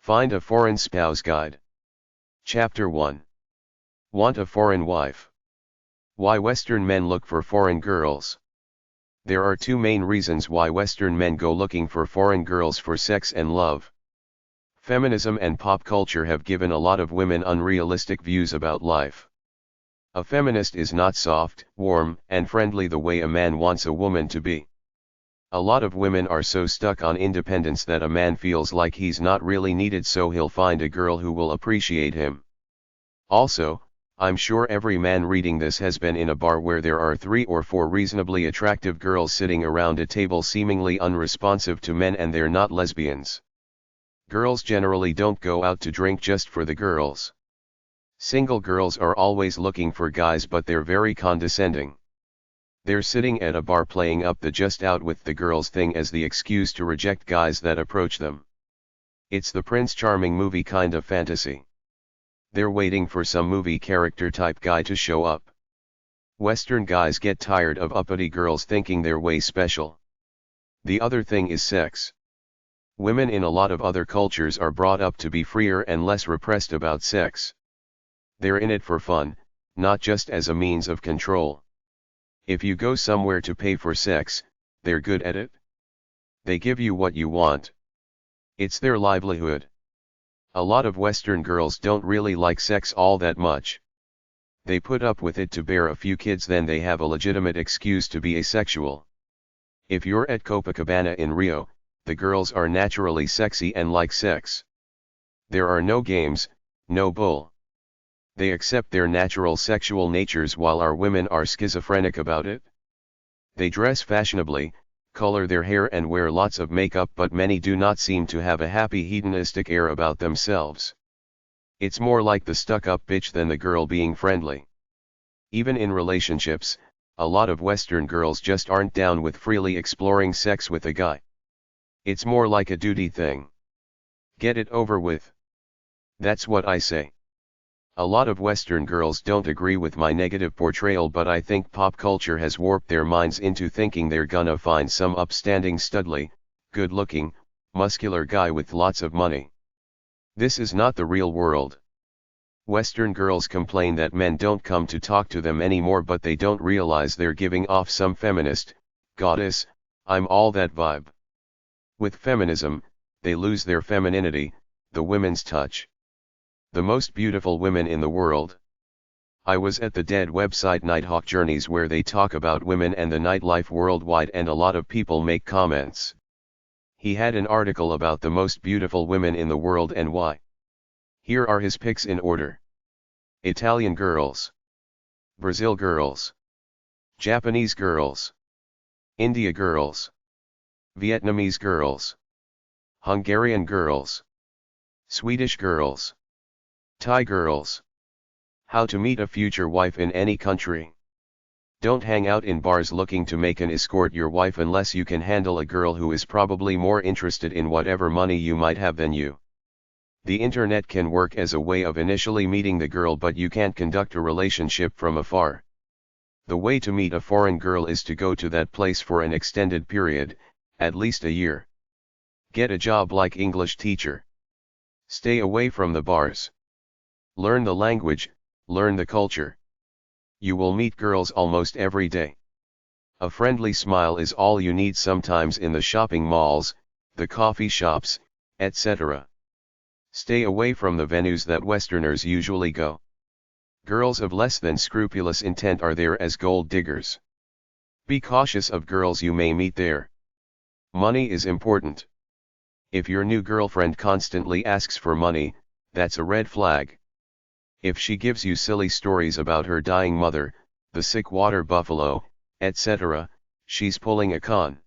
Find a Foreign Spouse Guide. Chapter 1. Want a Foreign Wife. Why Western Men Look for Foreign Girls. There are two main reasons why Western men go looking for foreign girls for sex and love. Feminism and pop culture have given a lot of women unrealistic views about life. A feminist is not soft, warm, and friendly the way a man wants a woman to be. A lot of women are so stuck on independence that a man feels like he's not really needed, so he'll find a girl who will appreciate him. Also, I'm sure every man reading this has been in a bar where there are 3 or 4 reasonably attractive girls sitting around a table seemingly unresponsive to men, and they're not lesbians. Girls generally don't go out to drink just for the girls. Single girls are always looking for guys, but they're very condescending. They're sitting at a bar playing up the just out with the girls thing as the excuse to reject guys that approach them. It's the Prince Charming movie kind of fantasy. They're waiting for some movie character type guy to show up. Western guys get tired of uppity girls thinking they're way special. The other thing is sex. Women in a lot of other cultures are brought up to be freer and less repressed about sex. They're in it for fun, not just as a means of control. If you go somewhere to pay for sex, they're good at it. They give you what you want. It's their livelihood. A lot of Western girls don't really like sex all that much. They put up with it to bear a few kids, then they have a legitimate excuse to be asexual. If you're at Copacabana in Rio, the girls are naturally sexy and like sex. There are no games, no bull. They accept their natural sexual natures, while our women are schizophrenic about it. They dress fashionably, color their hair and wear lots of makeup, but many do not seem to have a happy hedonistic air about themselves. It's more like the stuck-up bitch than the girl being friendly. Even in relationships, a lot of Western girls just aren't down with freely exploring sex with a guy. It's more like a duty thing. Get it over with. That's what I say. A lot of Western girls don't agree with my negative portrayal, but I think pop culture has warped their minds into thinking they're gonna find some upstanding, studly, good-looking, muscular guy with lots of money. This is not the real world. Western girls complain that men don't come to talk to them anymore, but they don't realize they're giving off some feminist, goddess, I'm all that vibe. With feminism, they lose their femininity, the women's touch. The most beautiful women in the world. I was at the Dead website Nighthawk Journeys, where they talk about women and the nightlife worldwide, and a lot of people make comments. He had an article about the most beautiful women in the world and why. Here are his picks in order. Italian girls. Brazil girls. Japanese girls. India girls. Vietnamese girls. Hungarian girls. Swedish girls. Thai girls. How to meet a future wife in any country. Don't hang out in bars looking to make an escort your wife unless you can handle a girl who is probably more interested in whatever money you might have than you. The internet can work as a way of initially meeting the girl, but you can't conduct a relationship from afar. The way to meet a foreign girl is to go to that place for an extended period, at least a year. Get a job like English teacher. Stay away from the bars. Learn the language, learn the culture. You will meet girls almost every day. A friendly smile is all you need, sometimes in the shopping malls, the coffee shops, etc. Stay away from the venues that Westerners usually go. Girls of less than scrupulous intent are there as gold diggers. Be cautious of girls you may meet there. Money is important. If your new girlfriend constantly asks for money, that's a red flag. If she gives you silly stories about her dying mother, the sick water buffalo, etc., she's pulling a con.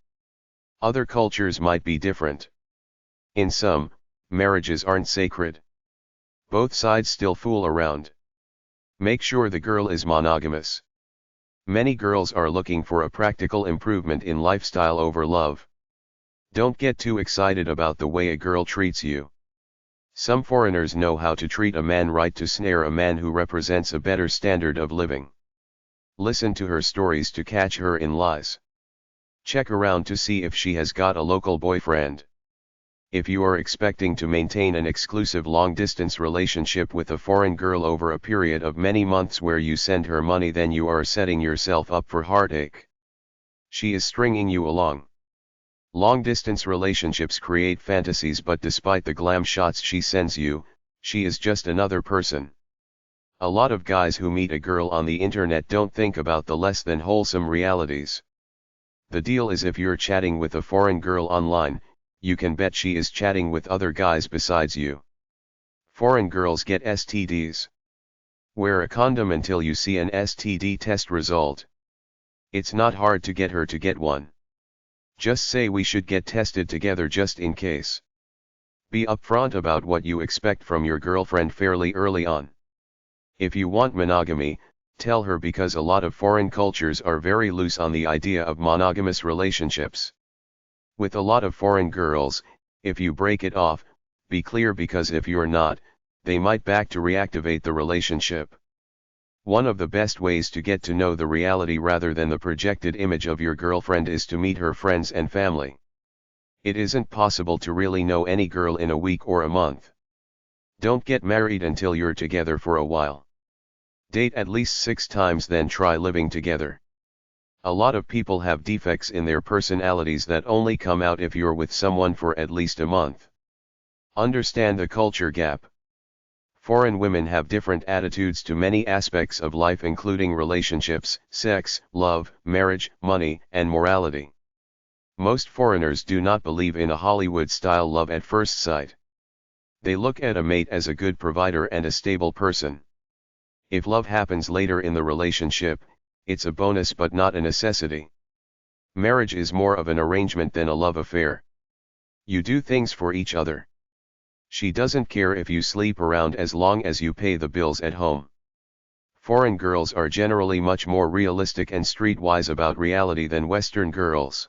Other cultures might be different. In some, marriages aren't sacred. Both sides still fool around. Make sure the girl is monogamous. Many girls are looking for a practical improvement in lifestyle over love. Don't get too excited about the way a girl treats you. Some foreigners know how to treat a man right to snare a man who represents a better standard of living. Listen to her stories to catch her in lies. Check around to see if she has got a local boyfriend. If you are expecting to maintain an exclusive long-distance relationship with a foreign girl over a period of many months where you send her money, then you are setting yourself up for heartache. She is stringing you along. Long-distance relationships create fantasies, but despite the glam shots she sends you, she is just another person. A lot of guys who meet a girl on the internet don't think about the less than wholesome realities. The deal is, if you're chatting with a foreign girl online, you can bet she is chatting with other guys besides you. Foreign girls get STDs. Wear a condom until you see an STD test result. It's not hard to get her to get one. Just say we should get tested together just in case. Be upfront about what you expect from your girlfriend fairly early on. If you want monogamy, tell her, because a lot of foreign cultures are very loose on the idea of monogamous relationships. With a lot of foreign girls, if you break it off, be clear, because if you're not, they might back to reactivate the relationship. One of the best ways to get to know the reality rather than the projected image of your girlfriend is to meet her friends and family. It isn't possible to really know any girl in a week or a month. Don't get married until you're together for a while. Date at least 6 times, then try living together. A lot of people have defects in their personalities that only come out if you're with someone for at least a month. Understand the culture gap. Foreign women have different attitudes to many aspects of life, including relationships, sex, love, marriage, money, and morality. Most foreigners do not believe in a Hollywood-style love at first sight. They look at a mate as a good provider and a stable person. If love happens later in the relationship, it's a bonus but not a necessity. Marriage is more of an arrangement than a love affair. You do things for each other. She doesn't care if you sleep around as long as you pay the bills at home. Foreign girls are generally much more realistic and streetwise about reality than Western girls.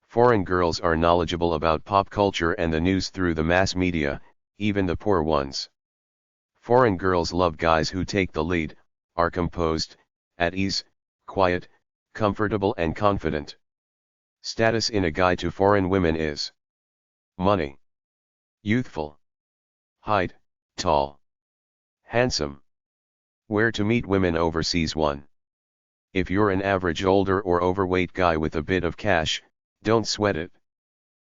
Foreign girls are knowledgeable about pop culture and the news through the mass media, even the poor ones. Foreign girls love guys who take the lead, are composed, at ease, quiet, comfortable and confident. Status in a guy to foreign women is money, youthful, height, tall, handsome. Where to meet women overseas. 1. If you're an average older or overweight guy with a bit of cash, don't sweat it.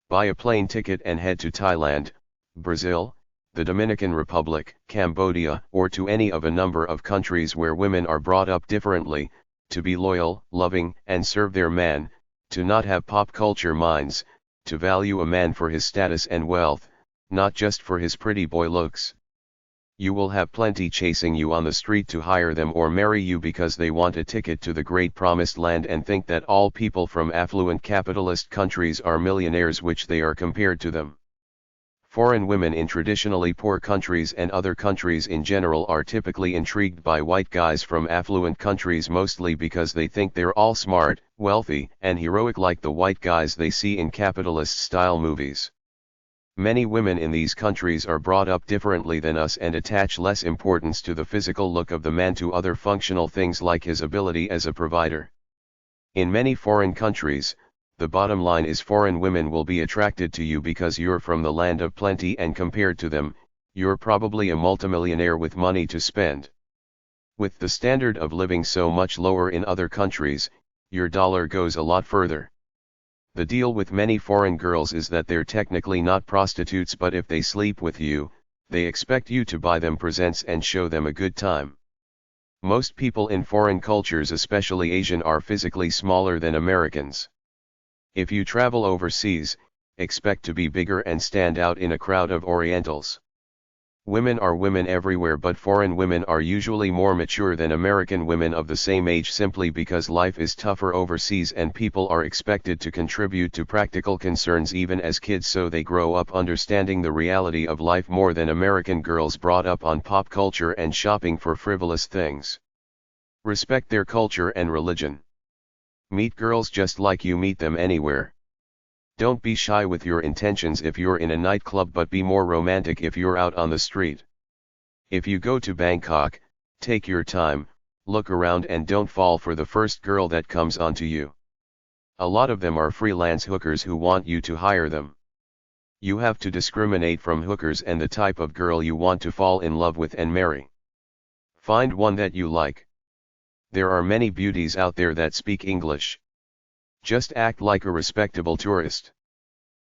Buy a plane ticket and head to Thailand, Brazil, the Dominican Republic, Cambodia, or to any of a number of countries where women are brought up differently, to be loyal, loving, and serve their man, to not have pop culture minds, to value a man for his status and wealth, not just for his pretty boy looks. You will have plenty chasing you on the street to hire them or marry you because they want a ticket to the great promised land and think that all people from affluent capitalist countries are millionaires, which they are compared to them. Foreign women in traditionally poor countries and other countries in general are typically intrigued by white guys from affluent countries, mostly because they think they're all smart, wealthy, and heroic like the white guys they see in capitalist-style movies. Many women in these countries are brought up differently than us and attach less importance to the physical look of the man to other functional things like his ability as a provider. In many foreign countries, the bottom line is foreign women will be attracted to you because you're from the land of plenty, and compared to them, you're probably a multimillionaire with money to spend. With the standard of living so much lower in other countries, your dollar goes a lot further. The deal with many foreign girls is that they're technically not prostitutes, but if they sleep with you, they expect you to buy them presents and show them a good time. Most people in foreign cultures, especially Asian, are physically smaller than Americans. If you travel overseas, expect to be bigger and stand out in a crowd of Orientals. Women are women everywhere, but foreign women are usually more mature than American women of the same age, simply because life is tougher overseas and people are expected to contribute to practical concerns even as kids, so they grow up understanding the reality of life more than American girls brought up on pop culture and shopping for frivolous things. Respect their culture and religion. Meet girls just like you meet them anywhere. Don't be shy with your intentions if you're in a nightclub, but be more romantic if you're out on the street. If you go to Bangkok, take your time, look around and don't fall for the first girl that comes onto you. A lot of them are freelance hookers who want you to hire them. You have to discriminate from hookers and the type of girl you want to fall in love with and marry. Find one that you like. There are many beauties out there that speak English. Just act like a respectable tourist.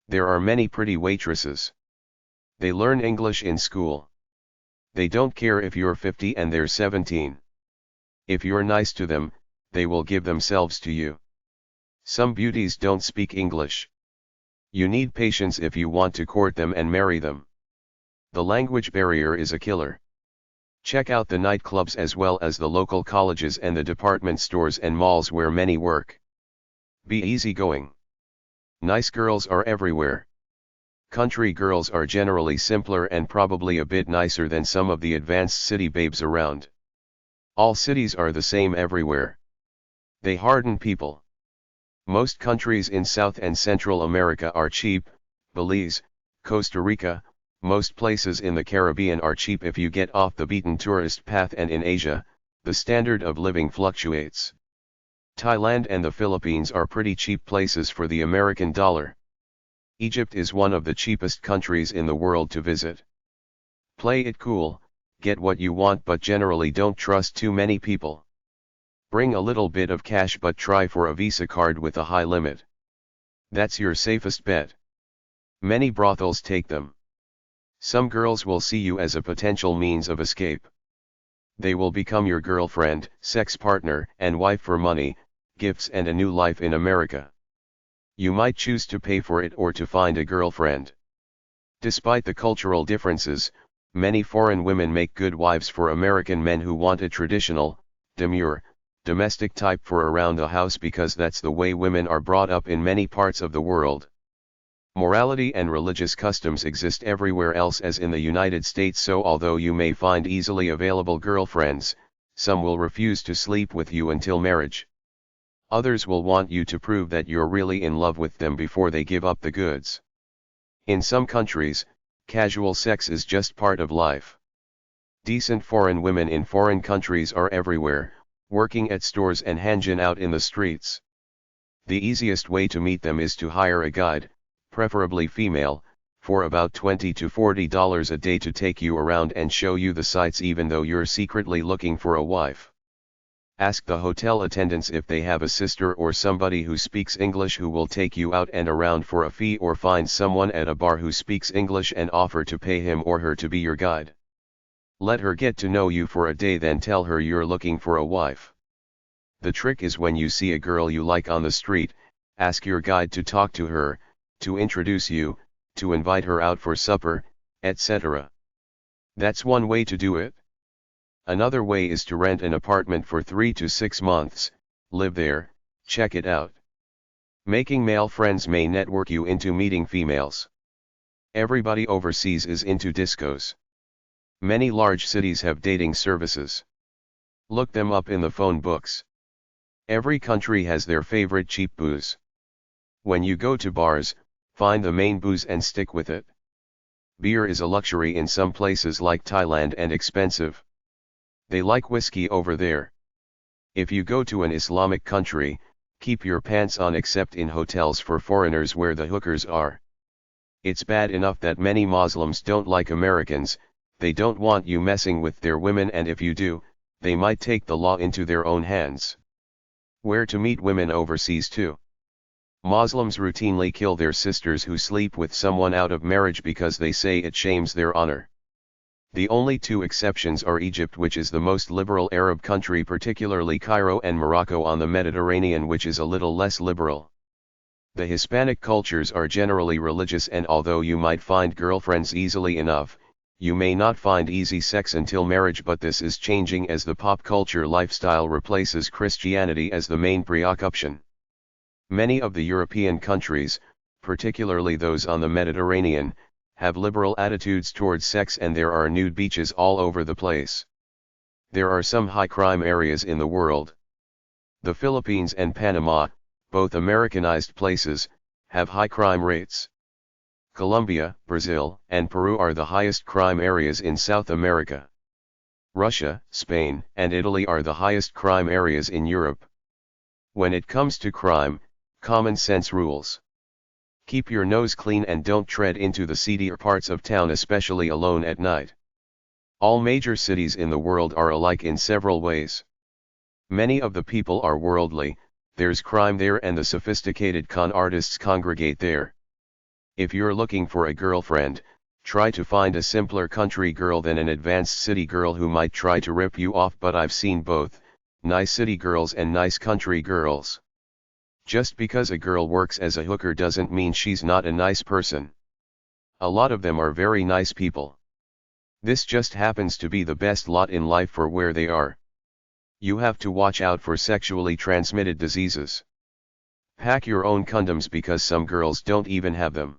There are many pretty waitresses. They learn English in school. They don't care if you're 50 and they're 17. If you're nice to them, they will give themselves to you. Some beauties don't speak English. You need patience if you want to court them and marry them. The language barrier is a killer. Check out the nightclubs as well as the local colleges and the department stores and malls where many work. Be easygoing. Nice girls are everywhere. Country girls are generally simpler and probably a bit nicer than some of the advanced city babes around. All cities are the same everywhere. They harden people. Most countries in South and Central America are cheap. Belize, Costa Rica, most places in the Caribbean are cheap if you get off the beaten tourist path, and in Asia, the standard of living fluctuates. Thailand and the Philippines are pretty cheap places for the American dollar. Egypt is one of the cheapest countries in the world to visit. Play it cool, get what you want, but generally don't trust too many people. Bring a little bit of cash but try for a Visa card with a high limit. That's your safest bet. Many brothels take them. Some girls will see you as a potential means of escape. They will become your girlfriend, sex partner, and wife for money, gifts, and a new life in America. You might choose to pay for it or to find a girlfriend. Despite the cultural differences, many foreign women make good wives for American men who want a traditional, demure, domestic type for around the house because that's the way women are brought up in many parts of the world. Morality and religious customs exist everywhere else as in the United States, so although you may find easily available girlfriends, some will refuse to sleep with you until marriage. Others will want you to prove that you're really in love with them before they give up the goods. In some countries, casual sex is just part of life. Decent foreign women in foreign countries are everywhere, working at stores and hanging out in the streets. The easiest way to meet them is to hire a guide, preferably female, for about $20 to $40 a day to take you around and show you the sights even though you're secretly looking for a wife. Ask the hotel attendants if they have a sister or somebody who speaks English who will take you out and around for a fee, or find someone at a bar who speaks English and offer to pay him or her to be your guide. Let her get to know you for a day, then tell her you're looking for a wife. The trick is when you see a girl you like on the street, ask your guide to talk to her, to introduce you, to invite her out for supper, etc. That's one way to do it. Another way is to rent an apartment for 3 to 6 months, live there, check it out. Making male friends may network you into meeting females. Everybody overseas is into discos. Many large cities have dating services. Look them up in the phone books. Every country has their favorite cheap booze. When you go to bars, find the main booze and stick with it. Beer is a luxury in some places like Thailand and expensive. They like whiskey over there. If you go to an Islamic country, keep your pants on except in hotels for foreigners where the hookers are. It's bad enough that many Muslims don't like Americans. They don't want you messing with their women, and if you do, they might take the law into their own hands. Where to meet women overseas too. Muslims routinely kill their sisters who sleep with someone out of marriage because they say it shames their honor. The only two exceptions are Egypt, which is the most liberal Arab country, particularly Cairo, and Morocco on the Mediterranean, which is a little less liberal. The Hispanic cultures are generally religious, and although you might find girlfriends easily enough, you may not find easy sex until marriage, but this is changing as the pop culture lifestyle replaces Christianity as the main preoccupation. Many of the European countries, particularly those on the Mediterranean, have liberal attitudes towards sex, and there are nude beaches all over the place. There are some high crime areas in the world. The Philippines and Panama, both Americanized places, have high crime rates. Colombia, Brazil, and Peru are the highest crime areas in South America. Russia, Spain, and Italy are the highest crime areas in Europe. When it comes to crime, common sense rules. Keep your nose clean and don't tread into the seedier parts of town, especially alone at night. All major cities in the world are alike in several ways. Many of the people are worldly, there's crime there and the sophisticated con artists congregate there. If you're looking for a girlfriend, try to find a simpler country girl than an advanced city girl who might try to rip you off, but I've seen both, nice city girls and nice country girls. Just because a girl works as a hooker doesn't mean she's not a nice person. A lot of them are very nice people. This just happens to be the best lot in life for where they are. You have to watch out for sexually transmitted diseases. Pack your own condoms because some girls don't even have them.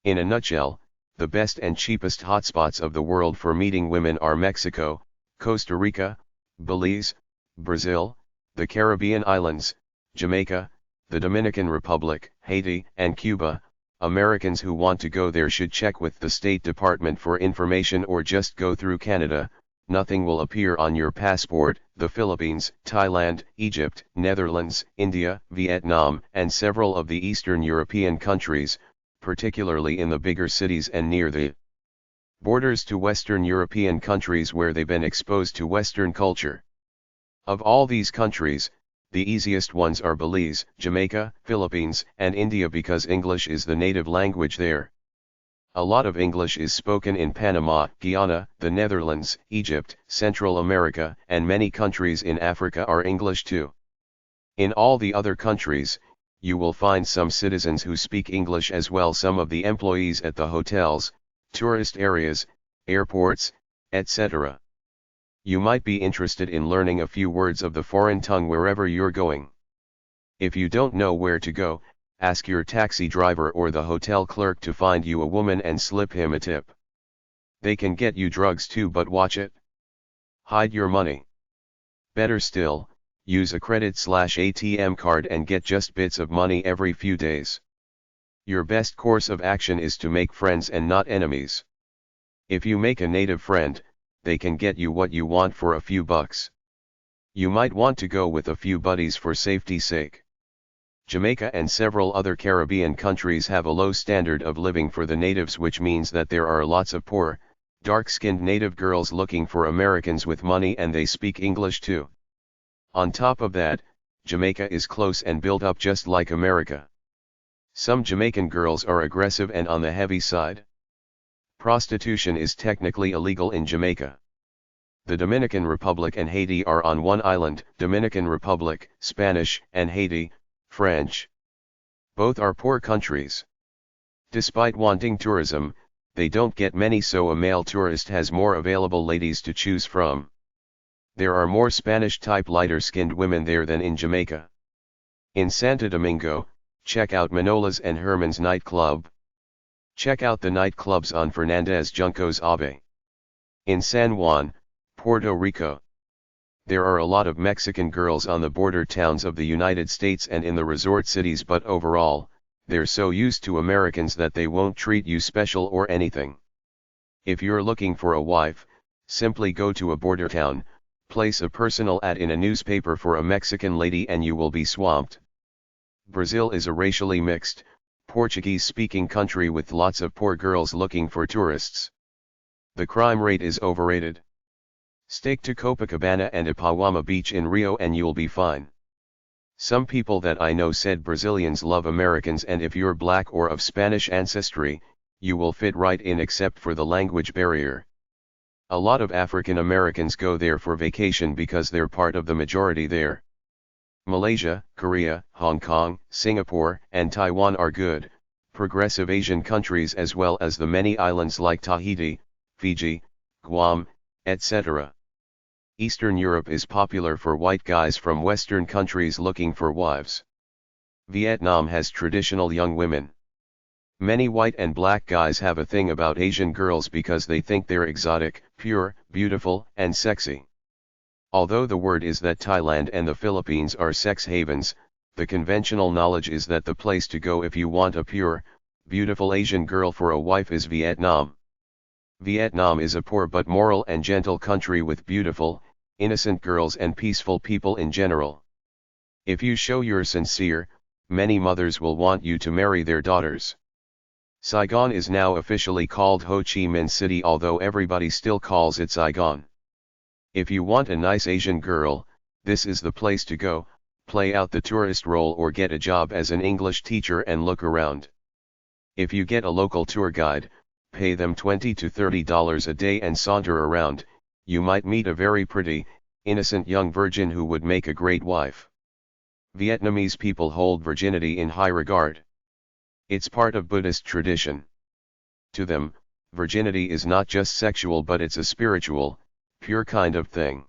In a nutshell, the best and cheapest hotspots of the world for meeting women are Mexico, Costa Rica, Belize, Brazil, the Caribbean islands, Jamaica, the Dominican Republic, Haiti, and Cuba. Americans who want to go there should check with the State Department for information or just go through Canada. Nothing will appear on your passport. The Philippines, Thailand, Egypt, Netherlands, India, Vietnam, and several of the Eastern European countries, particularly in the bigger cities and near the borders to Western European countries where they've been exposed to Western culture. Of all these countries, the easiest ones are Belize, Jamaica, Philippines, and India because English is the native language there. A lot of English is spoken in Panama, Guyana, the Netherlands, Egypt, Central America, and many countries in Africa are English too. In all the other countries, you will find some citizens who speak English as well. Some of the employees at the hotels, tourist areas, airports, etc. You might be interested in learning a few words of the foreign tongue wherever you're going. If you don't know where to go, ask your taxi driver or the hotel clerk to find you a woman and slip him a tip. They can get you drugs too, but watch it. Hide your money. Better still, use a credit/ATM card and get just bits of money every few days. Your best course of action is to make friends and not enemies. If you make a native friend, they can get you what you want for a few bucks. You might want to go with a few buddies for safety's sake. Jamaica and several other Caribbean countries have a low standard of living for the natives, which means that there are lots of poor, dark-skinned native girls looking for Americans with money, and they speak English too. On top of that, Jamaica is close and built up just like America. Some Jamaican girls are aggressive and on the heavy side. Prostitution is technically illegal in Jamaica. The Dominican Republic and Haiti are on one island, Dominican Republic, Spanish, and Haiti, French. Both are poor countries. Despite wanting tourism, they don't get many, so a male tourist has more available ladies to choose from. There are more Spanish-type lighter-skinned women there than in Jamaica. In Santo Domingo, check out Manola's and Herman's nightclub. Check out the nightclubs on Fernandez Juncos Ave. In San Juan, Puerto Rico, there are a lot of Mexican girls on the border towns of the United States and in the resort cities, but overall, they're so used to Americans that they won't treat you special or anything. If you're looking for a wife, simply go to a border town, place a personal ad in a newspaper for a Mexican lady, and you will be swamped. Brazil is a racially mixed, Portuguese-speaking country with lots of poor girls looking for tourists. The crime rate is overrated. Stick to Copacabana and Ipanema Beach in Rio and you'll be fine. Some people that I know said Brazilians love Americans, and if you're black or of Spanish ancestry, you will fit right in except for the language barrier. A lot of African Americans go there for vacation because they're part of the majority there. Malaysia, Korea, Hong Kong, Singapore, and Taiwan are good, progressive Asian countries, as well as the many islands like Tahiti, Fiji, Guam, etc. Eastern Europe is popular for white guys from Western countries looking for wives. Vietnam has traditional young women. Many white and black guys have a thing about Asian girls because they think they're exotic, pure, beautiful, and sexy. Although the word is that Thailand and the Philippines are sex havens, the conventional knowledge is that the place to go if you want a pure, beautiful Asian girl for a wife is Vietnam. Vietnam is a poor but moral and gentle country with beautiful, innocent girls and peaceful people in general. If you show you're sincere, many mothers will want you to marry their daughters. Saigon is now officially called Ho Chi Minh City, although everybody still calls it Saigon. If you want a nice Asian girl, this is the place to go, play out the tourist role or get a job as an English teacher and look around. If you get a local tour guide, pay them $20 to $30 a day and saunter around, you might meet a very pretty, innocent young virgin who would make a great wife. Vietnamese people hold virginity in high regard. It's part of Buddhist tradition. To them, virginity is not just sexual but it's a spiritual, pure kind of thing.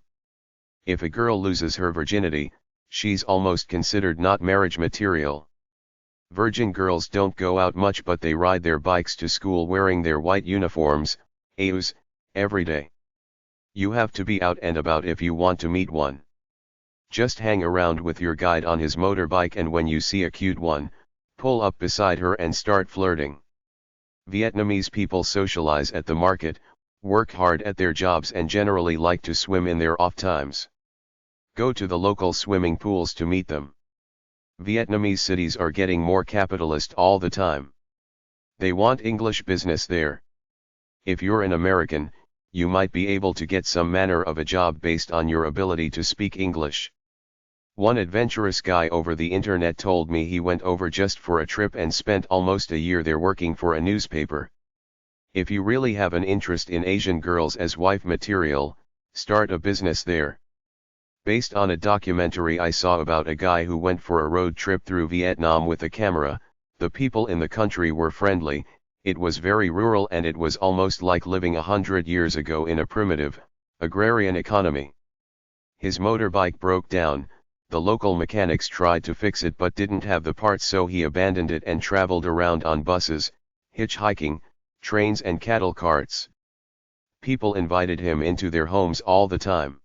If a girl loses her virginity, she's almost considered not marriage material. Virgin girls don't go out much but they ride their bikes to school wearing their white uniforms, AUs, every day. You have to be out and about if you want to meet one. Just hang around with your guide on his motorbike and when you see a cute one, pull up beside her and start flirting. Vietnamese people socialize at the market, work hard at their jobs and generally like to swim in their off times. Go to the local swimming pools to meet them. Vietnamese cities are getting more capitalist all the time. They want English business there. If you're an American, you might be able to get some manner of a job based on your ability to speak English. One adventurous guy over the internet told me he went over just for a trip and spent almost a year there working for a newspaper. If you really have an interest in Asian girls as wife material, start a business there. Based on a documentary I saw about a guy who went for a road trip through Vietnam with a camera, the people in the country were friendly, it was very rural and it was almost like living 100 years ago in a primitive, agrarian economy. His motorbike broke down, the local mechanics tried to fix it but didn't have the parts so he abandoned it and traveled around on buses, hitchhiking, trains and cattle carts. People invited him into their homes all the time.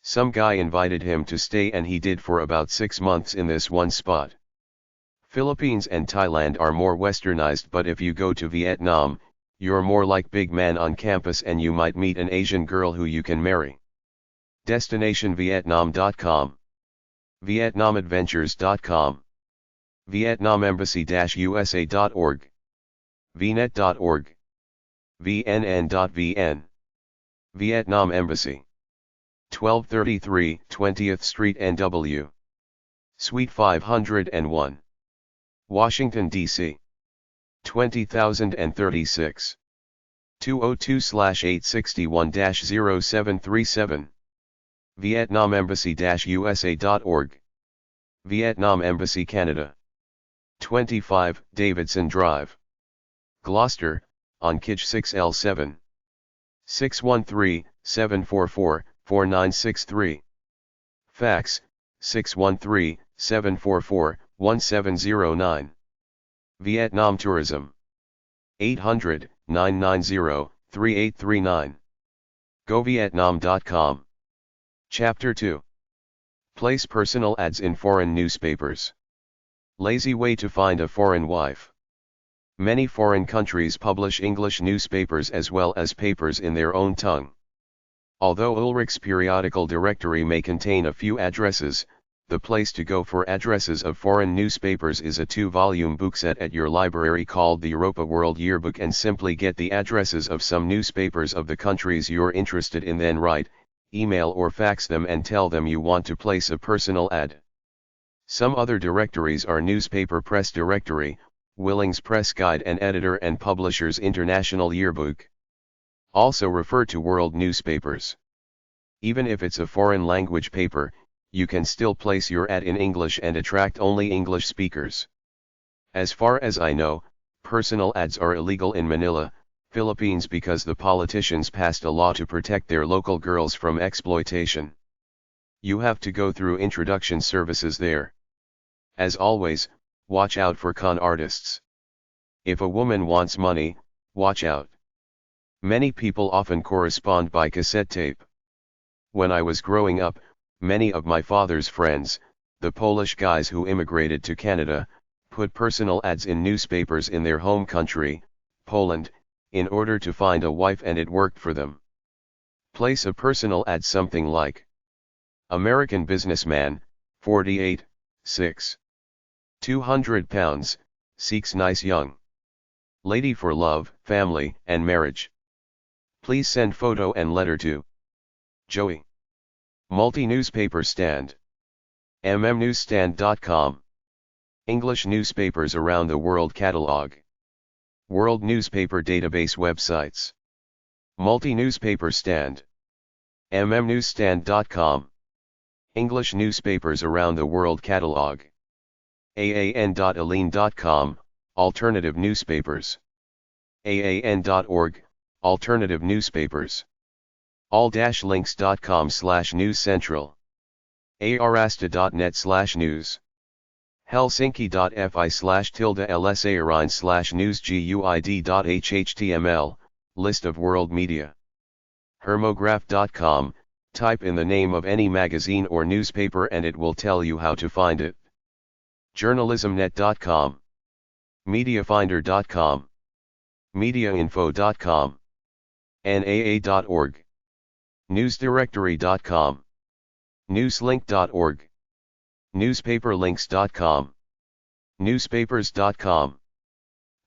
Some guy invited him to stay and he did for about 6 months in this one spot. Philippines and Thailand are more westernized but if you go to Vietnam, you're more like big man on campus and you might meet an Asian girl who you can marry. DestinationVietnam.com, VietnamAdventures.com, VietnamEmbassy-USA.org, VNet.org, VNN.vn, Vietnam Embassy, 1233 20th Street NW, Suite 501, Washington, D.C. 20036, 202/861-0737, VietnamEmbassy-USA.org, Vietnam Embassy Canada, 25 Davidson Drive, Gloucester, on Kij 6L7, 613-744-4963, Fax, 613-744-1709, Vietnam Tourism, 800-990-3839, GoVietnam.com. Chapter 2. Place personal ads in foreign newspapers. Lazy way to find a foreign wife. Many foreign countries publish English newspapers as well as papers in their own tongue. Although Ulrich's periodical directory may contain a few addresses, the place to go for addresses of foreign newspapers is a 2-volume bookset at your library called the Europa World Yearbook and simply get the addresses of some newspapers of the countries you're interested in, then write, email or fax them and tell them you want to place a personal ad. Some other directories are Newspaper Press Directory, Willings Press Guide and Editor and Publishers International Yearbook. Also refer to world newspapers. Even if it's a foreign language paper, you can still place your ad in English and attract only English speakers. As far as I know, personal ads are illegal in Manila, Philippines because the politicians passed a law to protect their local girls from exploitation. You have to go through introduction services there. As always, watch out for con artists. If a woman wants money, watch out. Many people often correspond by cassette tape. When I was growing up, many of my father's friends, the Polish guys who immigrated to Canada, put personal ads in newspapers in their home country, Poland, in order to find a wife, and it worked for them. Place a personal ad something like American businessman, 48, 6. £200, seeks nice young lady for love, family, and marriage. Please send photo and letter to Joey. Multi-newspaper stand. mmnewsstand.com. English newspapers around the world catalog. World newspaper database websites. Multi-newspaper stand. mmnewsstand.com. English newspapers around the world catalog. aan.aline.com, alternative newspapers. aan.org, alternative newspapers. all-links.com/newscentral. arasta.net/news. helsinki.fi/lsairine/newsguid.html, list of world media. hermograph.com, type in the name of any magazine or newspaper and it will tell you how to find it. journalismnet.com. mediafinder.com. mediainfo.com. naa.org. newsdirectory.com. newslink.org. newspaperlinks.com. newspapers.com.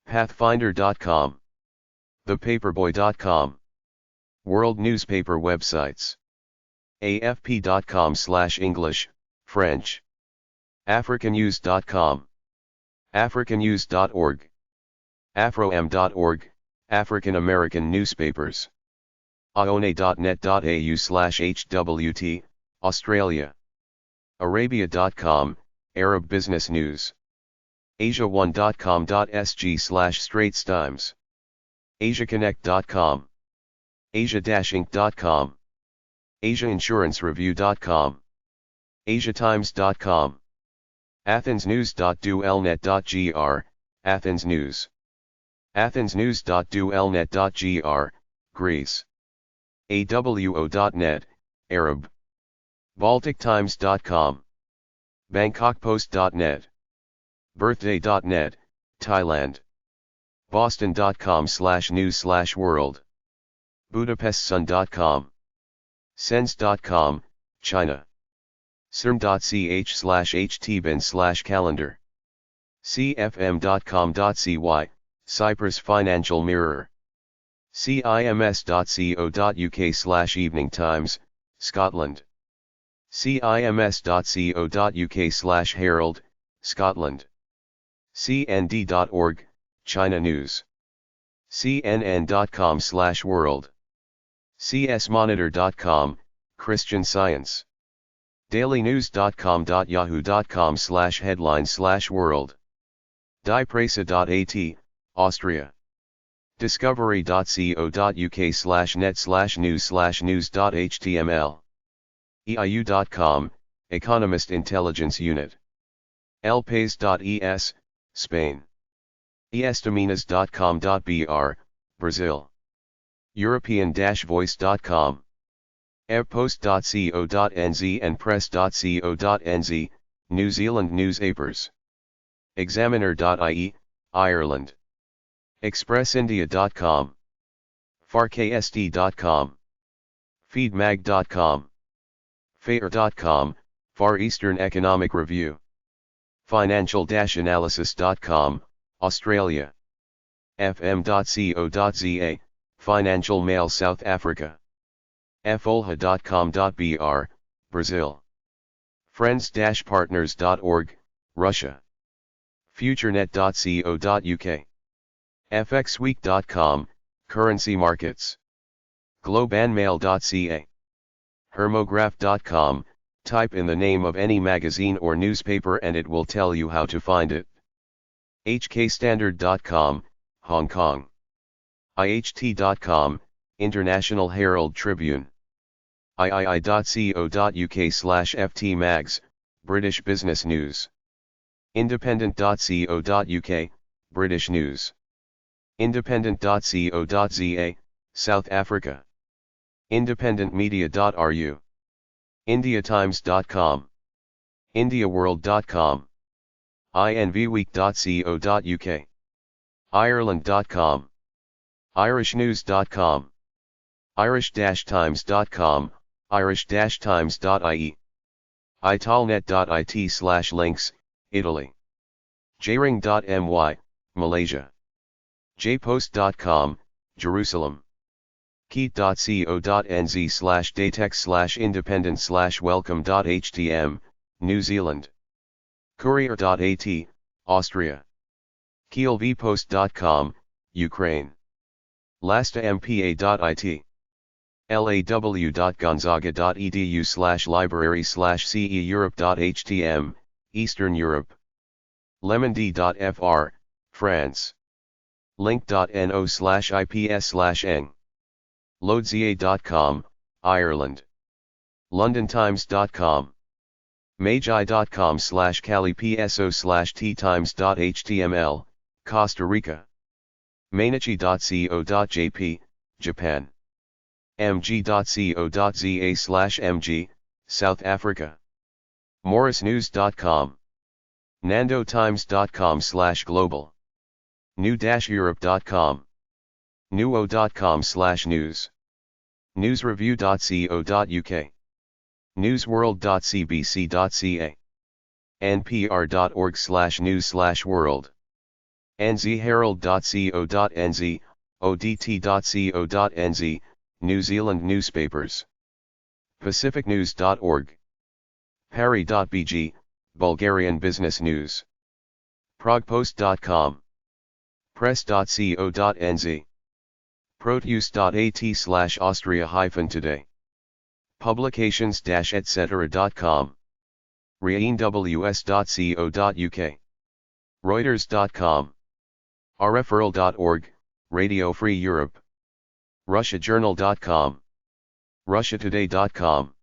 pathfinder.com. thepaperboy.com. World newspaper websites. afp.com/English, French. africanews.com. africanews.org. afroam.org, African American newspapers. aone.net.au/hwt, Australia. arabia.com, Arab business news. asia1.com.sg/Straits Times. asiaconnect.com. asia-inc.com. asiainsurancereview.com. asiatimes.com. athensnews.duelnet.gr, Athens News. athensnews.duelnet.gr, Greece. awo.net, Arab. baltictimes.com. bangkokpost.net. birthday.net, Thailand. boston.com/news/world. budapestsun.com. sens.com, China. cern.ch/htbin/calendar. cfm.com.cy, Cyprus Financial Mirror. cims.co.uk/Evening Times, Scotland. cims.co.uk/Herald, Scotland. cnd.org, China News. cnn.com/world. csmonitor.com, Christian Science. dailynews.com.yahoo.com/headline/world. diepresa.at, Austria. discovery.co.uk/net/news/news.html. eiu.com, Economist Intelligence Unit. elpaís.es, Spain. estaminas.com.br, Brazil. European-voice.com. evpost.co.nz and press.co.nz, New Zealand newspapers. Examiner.ie, Ireland. expressindia.com. farksd.com. feedmag.com. fair.com, Far Eastern Economic Review. financial-analysis.com, Australia. fm.co.za, Financial Mail South Africa. folha.com.br, Brazil. friends-partners.org, Russia. futurenet.co.uk. fxweek.com, currency markets. globanmail.ca. hermograph.com, type in the name of any magazine or newspaper and it will tell you how to find it. hkstandard.com, Hong Kong. iht.com, International Herald Tribune. iii.co.uk/ftmags, British Business News. independent.co.uk, British News. independent.co.za, South Africa. independentmedia.ru. indiatimes.com. indiaworld.com. invweek.co.uk. ireland.com. irishnews.com. irish-times.com, irish-times.ie. italnet.it/links, Italy. jring.my, Malaysia. jpost.com, Jerusalem. keat.co.nz/datex/independent/welcome.htm, New Zealand. Courier.at, Austria. kielvpost.com, Ukraine. lastampa.it. law.gonzaga.edu/library/ce Europe.htm, Eastern Europe. lemond.fr, France. link.no/ips/eng. loadzia.com, Ireland. londontimes.com. magi.com/calipso/ttimes.html, Costa Rica. mainichi.co.jp, Japan. mg.co.za/mg, South Africa. morrisnews.com. nandotimes.com/global. new-europe.com. nuo.com/news. newsreview.co.uk. newsworld.cbc.ca. npr.org/news/world. nzherald.co.nz, odt.co.nz, New Zealand newspapers. pacificnews.org. pari.bg, Bulgarian business news. progpost.com. press.co.nz. proteus.at/Austria-today. publications-etc.com. riainws.co.uk. reuters.com. rfurl.org, Radio Free Europe. russiajournal.com. russiatoday.com.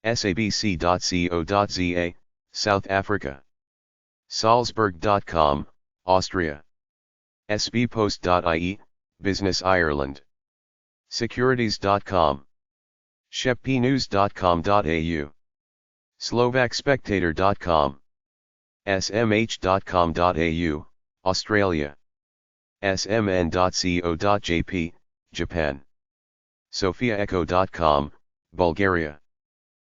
sabc.co.za, South Africa. salzburg.com, Austria. sbpost.ie, Business Ireland. securities.com. sheppnews.com.au. slovakspectator.com. smh.com.au, Australia. smn.co.jp, Japan. sofiaecho.com, Bulgaria.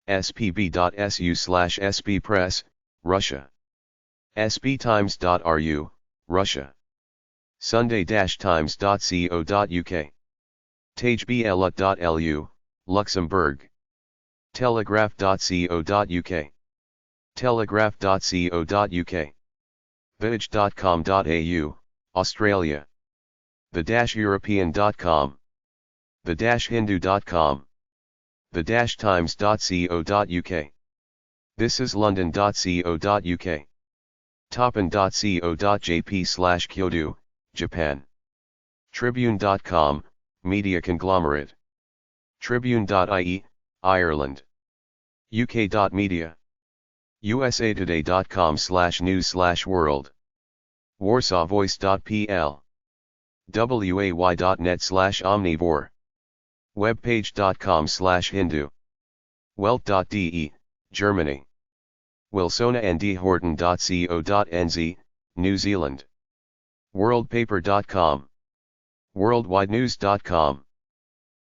spb.su/sb press, Russia. sbtimes.ru, Russia. sunday-times.co.uk. tageblut.lu, Luxembourg. telegraph.co.uk. telegraph.co.uk. village.com.au, Australia. the-european.com. the-hindu.com. the-times.co.uk. thisislondon.co.uk. toppen.co.jp/Kyoto, Japan. tribune.com, media conglomerate. tribune.ie, Ireland. uk.media. usatoday.com/news/world. warsawvoice.pl. way.net/omnivore. webpage.com/Hindu. welt.de, Germany. wilsonandhorton.co.nz, New Zealand. worldpaper.com. worldwidenews.com.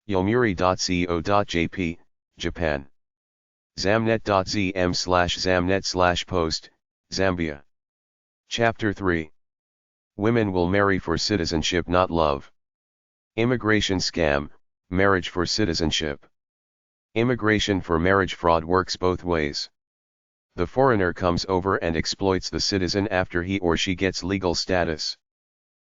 yomuri.co.jp, Japan. zamnet.zm/zamnet/post, Zambia. Chapter 3. Women will marry for citizenship, not love. Immigration scam, marriage for citizenship. Immigration for marriage fraud works both ways. The foreigner comes over and exploits the citizen after he or she gets legal status.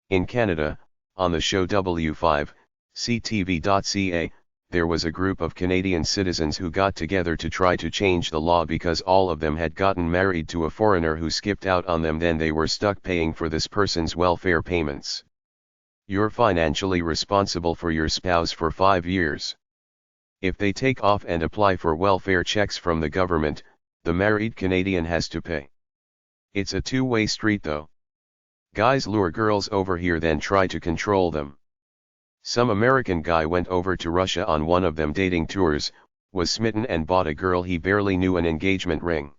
In Canada, on the show W5, CTV.ca, there was a group of Canadian citizens who got together to try to change the law because all of them had gotten married to a foreigner who skipped out on them. Then they were stuck paying for this person's welfare payments. You're financially responsible for your spouse for 5 years. If they take off and apply for welfare checks from the government, the married Canadian has to pay. It's a two-way street though. Guys lure girls over here then try to control them. Some American guy went over to Russia on one of them dating tours, was smitten and bought a girl he barely knew an engagement ring.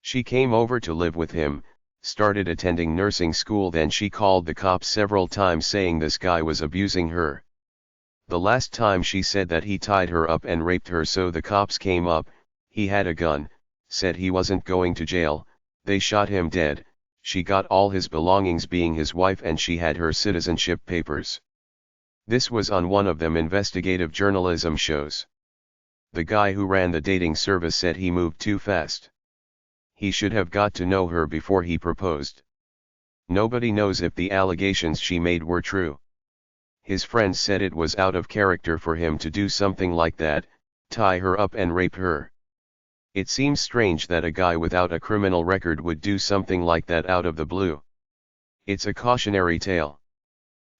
She came over to live with him, started attending nursing school. Then she called the cops several times saying this guy was abusing her. The last time she said that he tied her up and raped her, so the cops came up. He had a gun, said he wasn't going to jail, they shot him dead. She got all his belongings being his wife and she had her citizenship papers. This was on one of them investigative journalism shows. The guy who ran the dating service said he moved too fast. He should have got to know her before he proposed. Nobody knows if the allegations she made were true. His friends said it was out of character for him to do something like that, tie her up and rape her. It seems strange that a guy without a criminal record would do something like that out of the blue. It's a cautionary tale.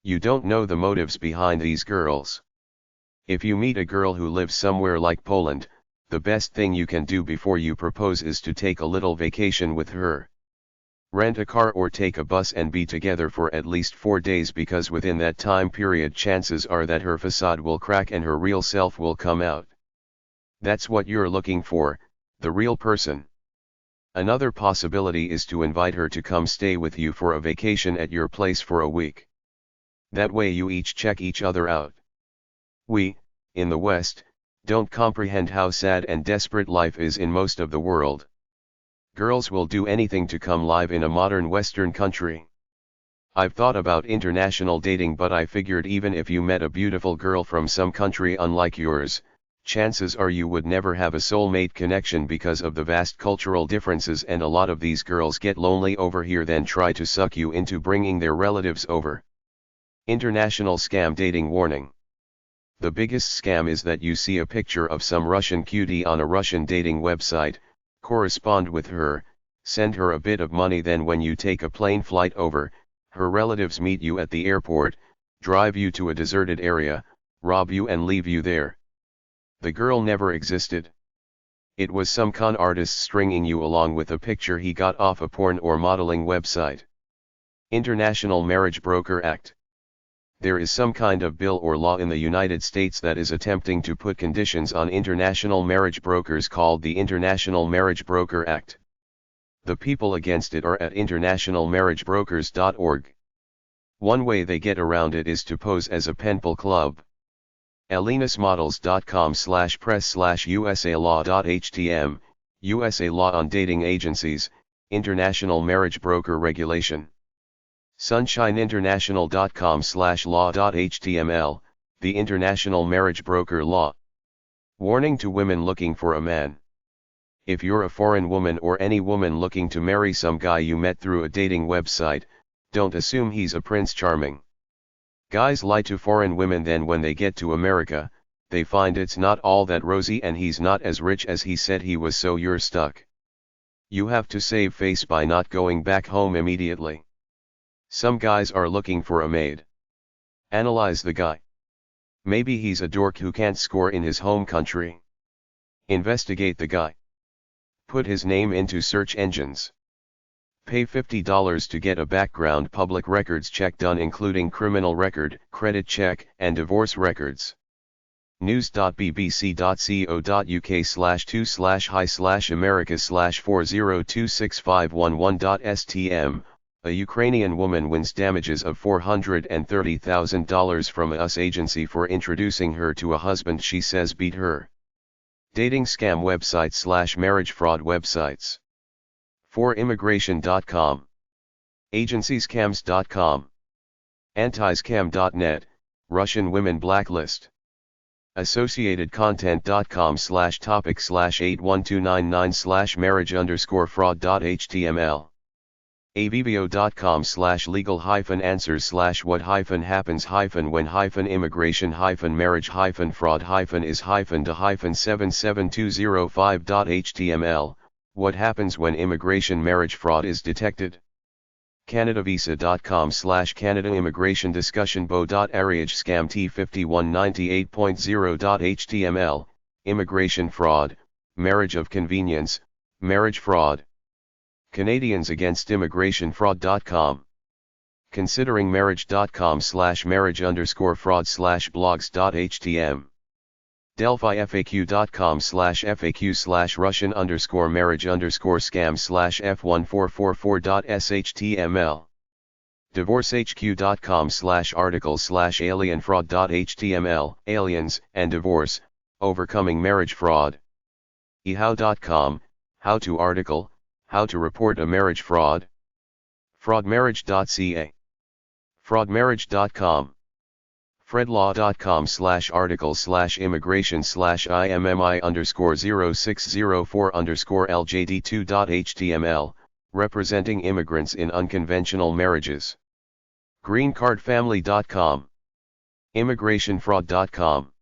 You don't know the motives behind these girls. If you meet a girl who lives somewhere like Poland, the best thing you can do before you propose is to take a little vacation with her. Rent a car or take a bus and be together for at least 4 days, because within that time period chances are that her facade will crack and her real self will come out. That's what you're looking for, the real person. Another possibility is to invite her to come stay with you for a vacation at your place for a week. That way you each check each other out. We, in the West, don't comprehend how sad and desperate life is in most of the world. Girls will do anything to come live in a modern Western country. I've thought about international dating, but I figured even if you met a beautiful girl from some country unlike yours, chances are you would never have a soulmate connection because of the vast cultural differences, and a lot of these girls get lonely over here then try to suck you into bringing their relatives over. International scam dating warning. The biggest scam is that you see a picture of some Russian cutie on a Russian dating website, correspond with her, send her a bit of money, then when you take a plane flight over, her relatives meet you at the airport, drive you to a deserted area, rob you and leave you there. The girl never existed. It was some con artist stringing you along with a picture he got off a porn or modeling website. International Marriage Broker Act. There is some kind of bill or law in the United States that is attempting to put conditions on international marriage brokers called the International Marriage Broker Act. The people against it are at internationalmarriagebrokers.org. One way they get around it is to pose as a penpal club. elenasmodels.com/press/usalaw.htm, USA Law on Dating Agencies, International Marriage Broker Regulation. sunshineinternational.com/law.html, the International Marriage Broker Law. Warning to women looking for a man. If you're a foreign woman or any woman looking to marry some guy you met through a dating website, don't assume he's a Prince Charming. Guys lie to foreign women, then when they get to America, they find it's not all that rosy and he's not as rich as he said he was, so you're stuck. You have to save face by not going back home immediately. Some guys are looking for a maid. Analyze the guy. Maybe he's a dork who can't score in his home country. Investigate the guy. Put his name into search engines. Pay $50 to get a background public records check done, including criminal record, credit check, and divorce records. news.bbc.co.uk/2/hi/america/40265111.stm, a Ukrainian woman wins damages of $430,000 from a US agency for introducing her to a husband she says beat her. Dating scam websites / marriage fraud websites. ForImmigration.com. AgencyScams.com. Antiscam.net, Russian women blacklist. AssociatedContent.com/81299/marriage_fraud.html. avibio.com/legal-answers/what-happens-when-marriage-fraud-is-77205.html. What happens when immigration marriage fraud is detected? CanadaVisa.com/Canada Immigration Discussion Bo.Ariage Scam T5198.0.html, Immigration Fraud, Marriage of Convenience, Marriage Fraud. Canadians Against Immigration Fraud.com. ConsideringMarriage.com/marriage_fraud/blogs.htm. DelphiFAQ.com/FAQ/Russian_marriage_scam/F1444.shtml. DivorceHQ.com/articles/alienfraud.html, aliens and divorce, overcoming marriage fraud. eHow.com, how to article, how to report a marriage fraud. Fraudmarriage.ca. Fraudmarriage.com. fredlaw.com/article/immmi_0604_LJD2.html, representing immigrants in unconventional marriages. greencardfamily.com. immigrationfraud.com.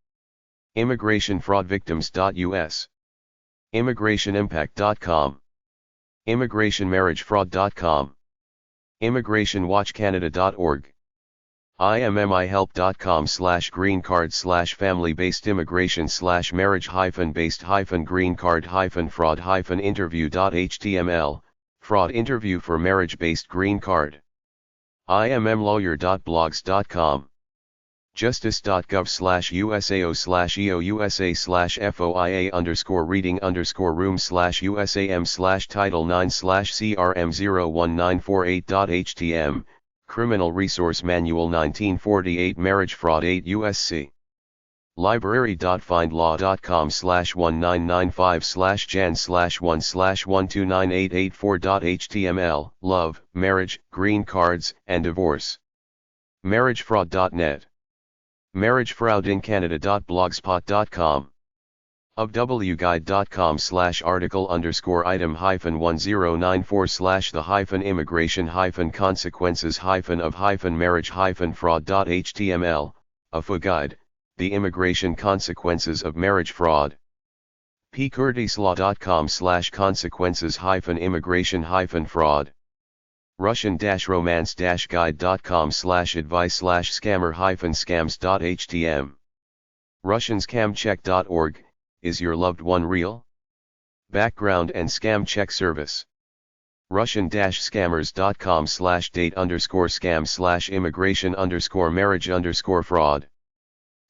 immigrationfraudvictims.us. immigrationimpact.com. immigrationmarriagefraud.com. immigrationwatchcanada.org. immyhelp.com/greencard/family-based immigration/marriage-based-green-card-fraud-interview.html, fraud interview for marriage-based green card. immlawyer.blogs.com. justice.gov/usao/eousa/foia_reading_room/usam/title9/crm01948.htm, Criminal Resource Manual 1948 Marriage Fraud 8 USC. library.findlaw.com/1995/jan/1/1298884.html, love, marriage, green cards, and divorce. marriagefraud.net. marriagefraudincanada.blogspot.com. upwguide.com/article_item-1094/the-consequences-of-marriage-fraud.html, a guide, the immigration consequences of marriage fraud. pcurtislaw.com/consequences-immigration-fraud. russian-romance-guide.com/advice/scammer-scams.htm. russianscamcheck.org, is your loved one real? Background and scam check service. russian-scammers.com/date_scam/immigration_marriage_fraud.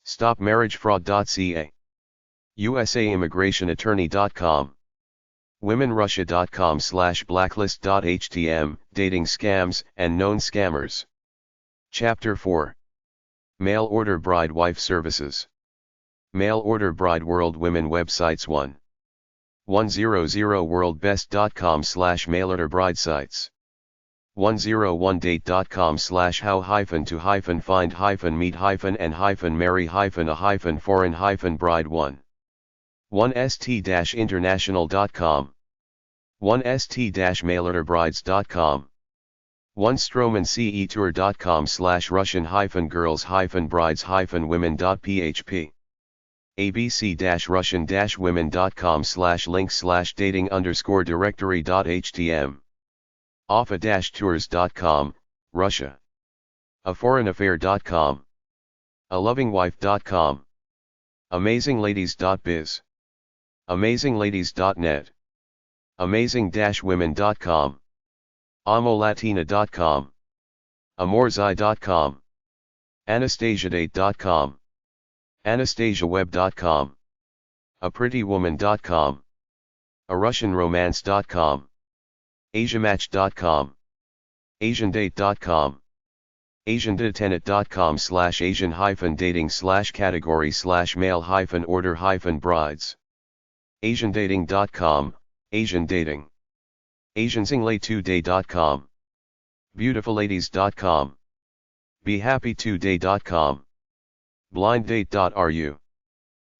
stopmarriagefraud.ca. usaimmigrationattorney.com. womenrussia.com/blacklist.htm, dating scams and known scammers. Chapter 4. Mail Order Bridewife Services. Mail Order Bride World Women Websites 100worldbest.com/mailorder bride sites. 101date.com/how-to-find-meet-and-marry-a-foreign-bride 1st-international.com. 1st-mailorderbrides.com. 1stroman-ce-tour.com/russian-girls-brides-women.php. abc-russian-women.com/links/dating_directory.htm. offa-tours.com, Russia. aforeignaffair.com. alovingwife.com. amazingladies.biz. amazingladies.net. amazing-women.com. amolatina.com. amorzai.com. anastasiadate.com. anastasiaweb.com. aprettywoman.com. arussianromance.com. asiamatch.com. asiandate.com. asiandatetenant.com/asian-dating/category/male-order-brides. asiandating.com, Asian dating. asiansinglettoday.com. beautifulladies.com. behappytoday.com. blinddate.ru.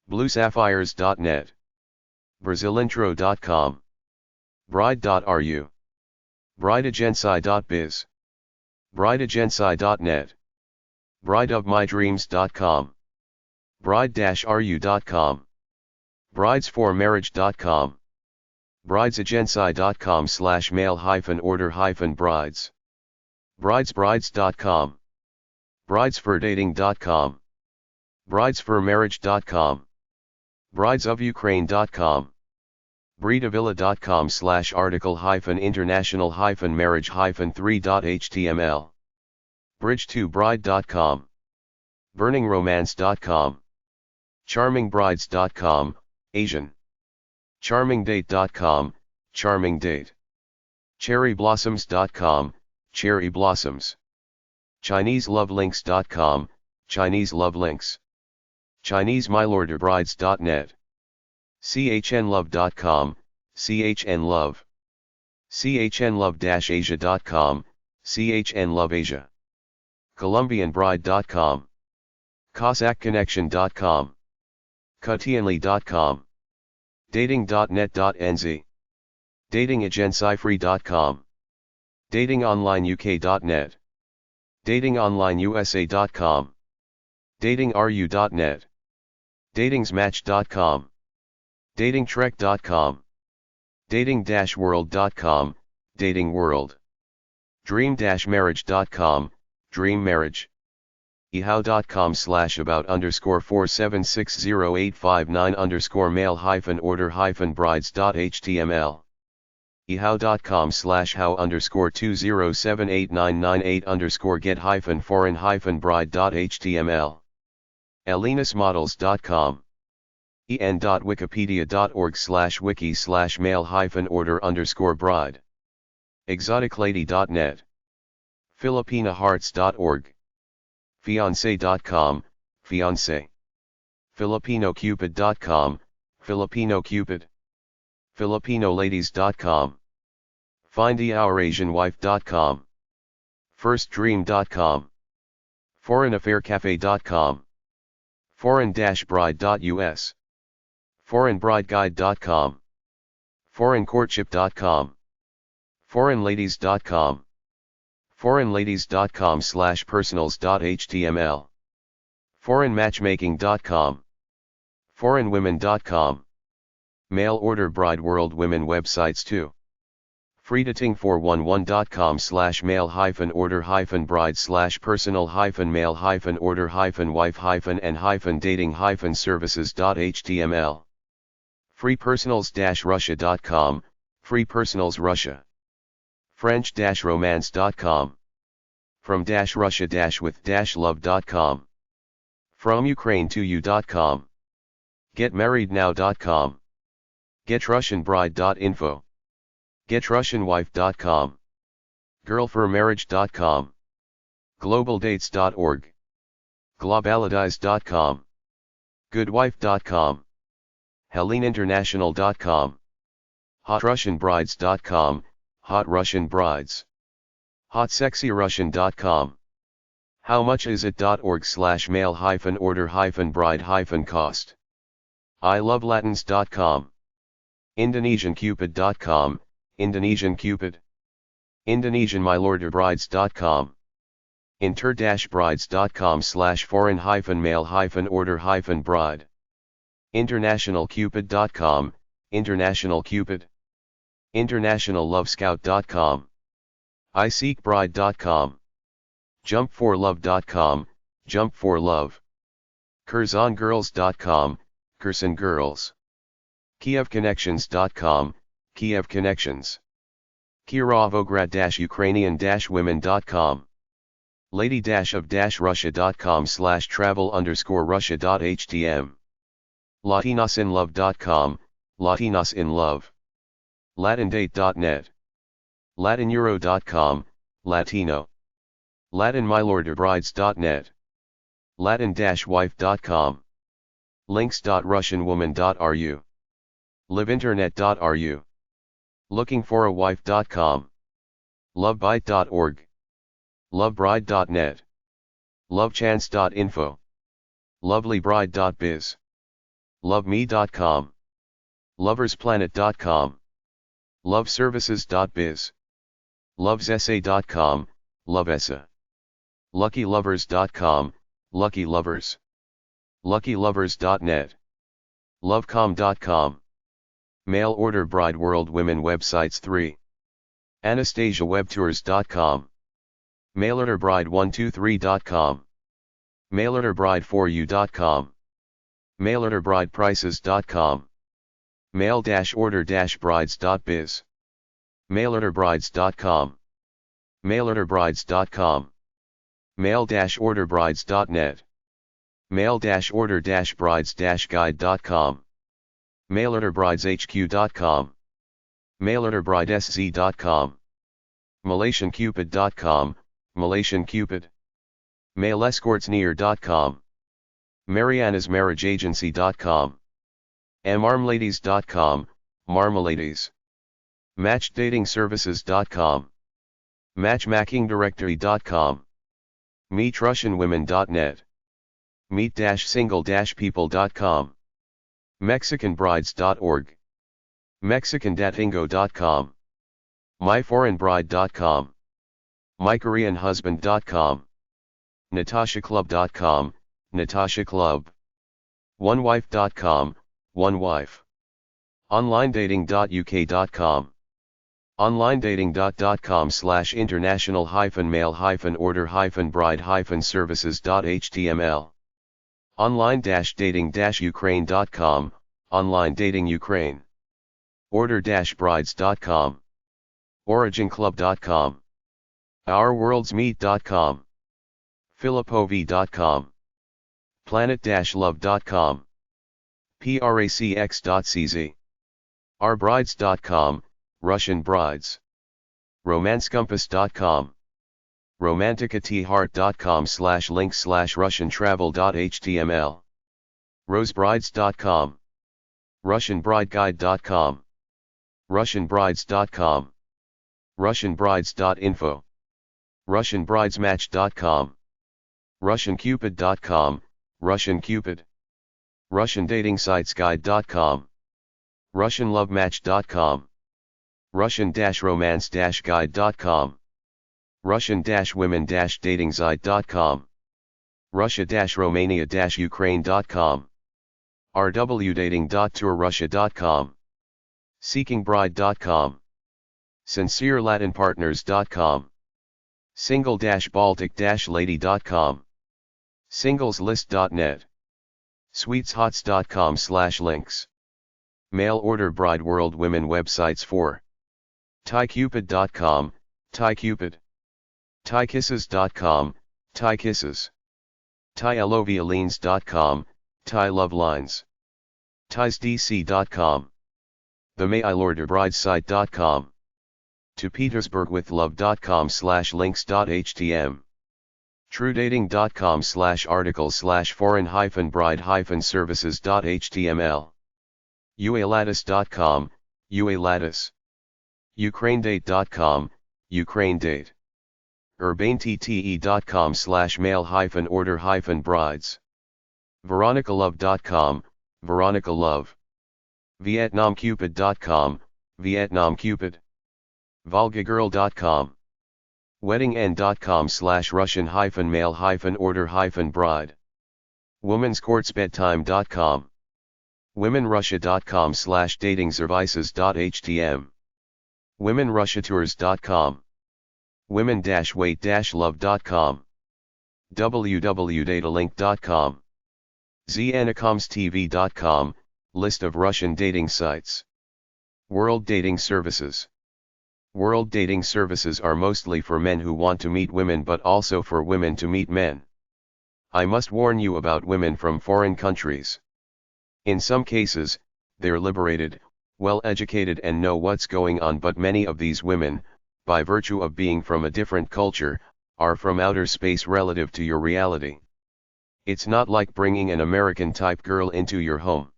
bluesapphires.net. brazilintro.com. bride.ru. brideagency.biz. brideagency.net. brideofmydreams.com. bride-ru.com. bridesformarriage.com. bridesagency.com/male-order-brides. bridesbrides.com. bridesfordating.com. bridesformarriage.com. bridesofUkraine.com. breedavilla.com/article-international-marriage-3.html. bridge2bride.com. burningromance.com. charmingbrides.com, Asian. charmingdate.com, charming date. cherryblossoms.com, cherry blossoms. chineselovelinks.com, Chinese love links. chinesemylorderbrides.net. chnlove.com, chnlove. chnlove-asia.com, CHN Love Asia. ColombianBride.com. CossackConnection.com. Cutianly.com. Dating.net.nz. Datingagencifree.com. Datingonlineuk.net. Datingonlineusa.com. Datingru.net. Datingsmatch.com. Datingtrek.com. Dating-world.com, Dating World. Dream-marriage.com, Dream Marriage. ehau.com/about_4760859_male-order-brides.html. ehau.com/how_207899_get-foreign-bride.html. elenasmodels.com. en.wikipedia.org/wiki/male-order_bride. exoticlady.net. filipinahearts.org. fiance.com, fiance. filipinocupid.com, Filipino Cupid. filipinoladies.com. findeourasianwife.com. firstdream.com. foreignaffaircafe.com. foreign-bride.us. foreignbrideguide.com. foreigncourtship.com. foreignladies.com. foreignladies.com/personals.html. foreignmatchmaking.com. foreignwomen.com. Mail order bride world women websites too. freedating411.com/mail-order-bride/personal-wife-and-dating-services.html. freepersonals-russia.com, Free Personals Russia. French-romance.com. From-Russia-with-love.com. From Ukraine to you.com. GetMarriedNow.com. GetRussianBride.info. GetRussianWife.com. GirlForMarriage.com. GlobalDates.org. Globalidize.com. GoodWife.com. HelleneInternational.com. HotRussianBrides.com, Hot Russian Brides. HotSexyRussian.com. HowMuchIsIt.org/mail-order-bride-cost. ILoveLatins.com. IndonesianCupid.com, Indonesian Cupid. IndonesianMyLorderBrides.com. Inter-brides.com/foreign-male-order-bride. InternationalCupid.com, International Cupid. InternationalLoveScout.com. iSeekBride.com. JumpForLove.com, Jump for Love. KurzonGirls.com, Kherson Girls. KievConnections.com, Kiev Connections. Kirovograd-Ukrainian-women.com. lady-of-russia.com/travel_russia.htm. LatinosInLove.com, Latinos in Love. LatinDate.net. LatinEuro.com, Latino. LatinMyLorderBrides.net. Latin-wife.com. links.russianwoman.ru. liveinternet.ru. lookingforawife.com. lovebite.org. lovebride.net. lovechance.info. lovelybride.biz. loveme.com. loversplanet.com. loveservices.biz. lovesessay.com, Loveessa. luckylovers.com, Lucky Lovers. luckylovers.net. lovecom.com. Mail order bride world women websites 3. AnastasiaWebTours.com. MailorderBride123.com. MailorderBride4u.com. MailorderBridePrices.com. Mail-order-brides.biz. MailOrderBrides.com. MailOrderBrides.com. Mail-orderbrides.net. Mail-order-brides-guide.com. MailOrderBridesHQ.com. MailOrderBrideSZ.com. MalaysianCupid.com, Malaysian Cupid. MailEscortsNear.com. MarianasMarriageAgency.com. MArmladies.com, Marmaladies. MatchDatingServices.com. Matchmakingdirectory.com. MeetRussianWomen.net. Meet-single-people.com. MexicanBrides.org. MexicanDatingo.com. MyForeignBride.com. MyKoreanHusband.com. NatashaClub.com, Natasha Club. OneWife.com, OneWife. OnlineDating.uk.com. OnlineDating.com/international-male-order-bride-services.html. Online-dating-ukraine.com, Online Dating Ukraine. Order-brides.com. OriginClub.com. OurWorldsMeet.com. Philippovi.com. Planet-love.com. Pracx.cz. Ourbrides.com, Russian Brides. RomanceCompass.com. romanticatheart.com/link/russiantravel.html. rosebrides.com. russianbrideguide.com. russianbrides.com. russianbrides.info. russianbridesmatch.com. russiancupid.com, russiancupid. russiandatingsitesguide.com. russianlovematch.com. russian-romance-guide.com. russian-women-datingsite.com. russia-romania-ukraine.com. rwdating.tourrussia.com. seekingbride.com. sincerelatinpartners.com. single-baltic-lady.com. singleslist.net. sweetshots.com/links. Mail order bride world women websites for ThaiCupid.com, ThaiCupid. ThaiKisses.com, ThaiKisses. ThaiLoveLines.com, Thai Love Lines. ThaisDC.com. The MayILorderBridesite.com. To PetersburgWithLove.com/links.htm. TrueDating.com/articles/foreign-bride-services.html. UALattice.com, UALattice. UkraineDate.com, UkraineDate. UrbaneTTE.com/mail-order-brides. VeronicaLove.com, Veronica Love. VietnamCupid.com, VietnamCupid. VolgaGirl.com. WeddingN.com/Russian-mail-order-bride. Women'sCourtsBedtime.com. WomenRussia.com/datingservices.htm. WomenRussiaTours.com. Women-wait-love.com. www.datalink.com. ZNacomsTV.com, list of Russian dating sites. World Dating Services. World dating services are mostly for men who want to meet women but also for women to meet men. I must warn you about women from foreign countries. In some cases, they're liberated, well-educated and know what's going on, but many of these women, by virtue of being from a different culture, are from outer space relative to your reality. It's not like bringing an American-type girl into your home.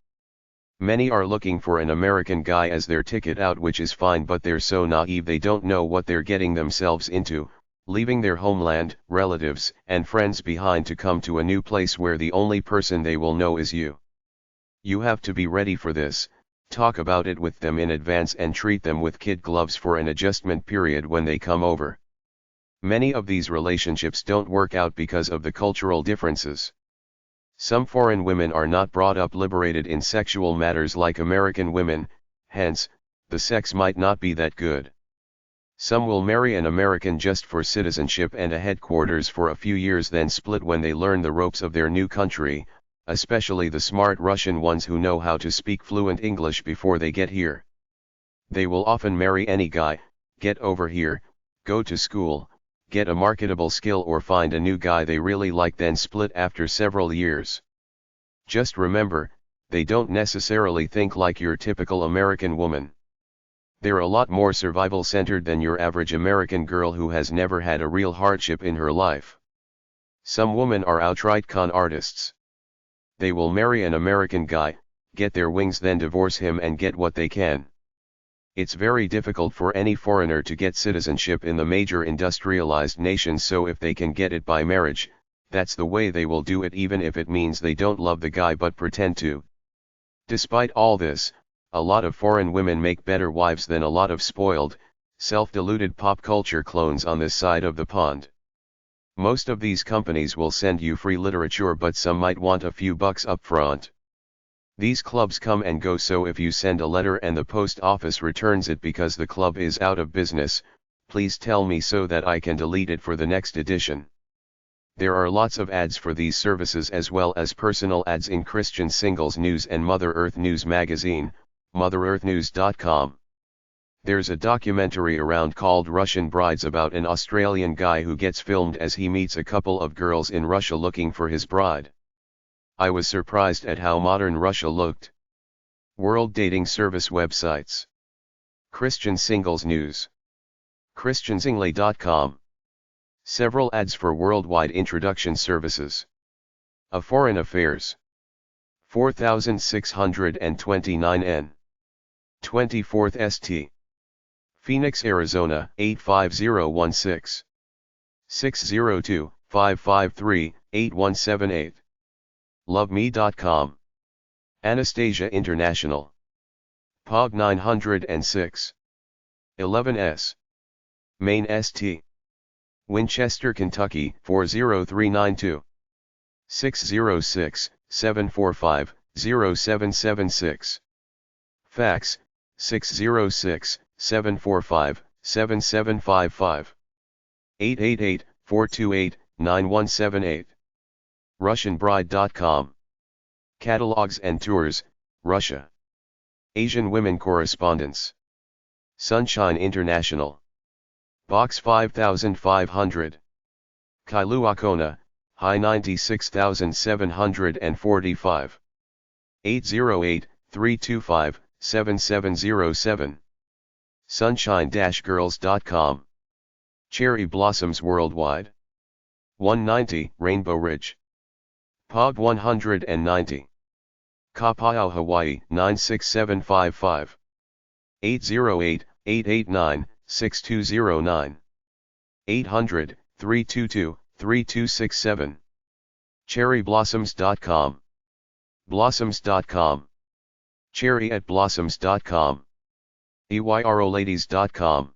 Many are looking for an American guy as their ticket out, which is fine, but they're so naive they don't know what they're getting themselves into, leaving their homeland, relatives, and friends behind to come to a new place where the only person they will know is you. You have to be ready for this, talk about it with them in advance and treat them with kid gloves for an adjustment period when they come over. Many of these relationships don't work out because of the cultural differences. Some foreign women are not brought up liberated in sexual matters like American women, hence, the sex might not be that good. Some will marry an American just for citizenship and a headquarters for a few years, then split when they learn the ropes of their new country, especially the smart Russian ones who know how to speak fluent English before they get here. They will often marry any guy, get over here, go to school, get a marketable skill or find a new guy they really like, then split after several years. Just remember, they don't necessarily think like your typical American woman. They're a lot more survival-centered than your average American girl who has never had a real hardship in her life. Some women are outright con artists. They will marry an American guy, get their wings, then divorce him and get what they can. It's very difficult for any foreigner to get citizenship in the major industrialized nations, so if they can get it by marriage, that's the way they will do it, even if it means they don't love the guy but pretend to. Despite all this, a lot of foreign women make better wives than a lot of spoiled, self-deluded pop culture clones on this side of the pond. Most of these companies will send you free literature, but some might want a few bucks up front. These clubs come and go, so if you send a letter and the post office returns it because the club is out of business, please tell me so that I can delete it for the next edition. There are lots of ads for these services, as well as personal ads in Christian Singles News and Mother Earth News magazine, motherearthnews.com. There's a documentary around called Russian Brides about an Australian guy who gets filmed as he meets a couple of girls in Russia looking for his bride. I was surprised at how modern Russia looked. World Dating Service websites. Christian Singles News. ChristianSingly.com. Several ads for worldwide introduction services. A Foreign Affairs. 4629 N. 24th St. Phoenix, Arizona, 85016. 602-553-8178. LoveMe.com. Anastasia International. POG 906. 11S. Maine St. Winchester, Kentucky, 40392. 606-745-0776. Fax, 606-745-7755. 888-428-9178. RussianBride.com. Catalogs and Tours, Russia. Asian Women Correspondence. Sunshine International. Box 5500. Kailua, High 96745. 808-325-7707. Sunshine-girls.com. Cherry Blossoms Worldwide. 190 Rainbow Ridge. POG 190. Kapau, Hawaii 96755. 808-889-6209. 800-322-3267. CherryBlossoms.com. Blossoms.com. Cherry@blossoms.com. EYROLadies.com.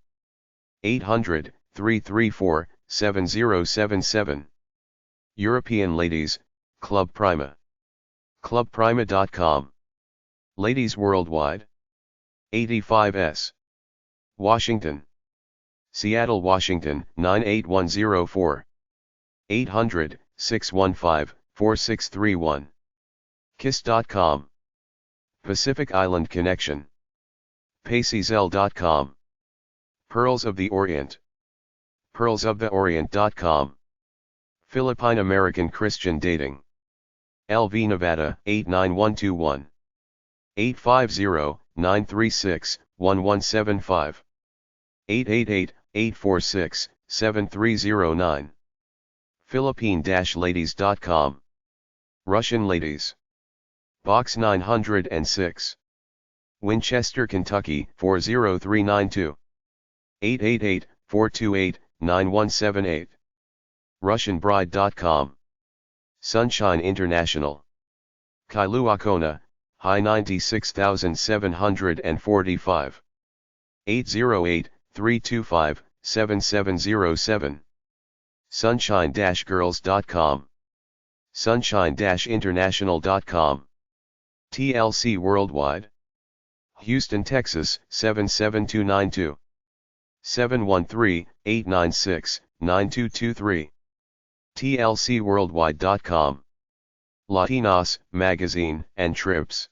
800-334-7077. European Ladies, Club Prima. ClubPrima.com. Ladies Worldwide. 85S. Washington. Seattle, Washington, 98104. 800-615-4631. Kiss.com. Pacific Island Connection. Paceyzell.com. Pearls of the Orient. pearlsoftheorient.com. Philippine American Christian Dating. LV, Nevada, 89121. 850-936-1175. 888-846-7309. Philippine-ladies.com. Russian Ladies. Box 906. Winchester, Kentucky, 40392. 888-428-9178. RussianBride.com. Sunshine International. Kailua, High 96745. 808-325-7707. Sunshine-girls.com. Sunshine-international.com. TLC Worldwide. Houston, Texas, 77292. 713-896-9223. TLCworldwide.com. Latinos, Magazine, and Trips.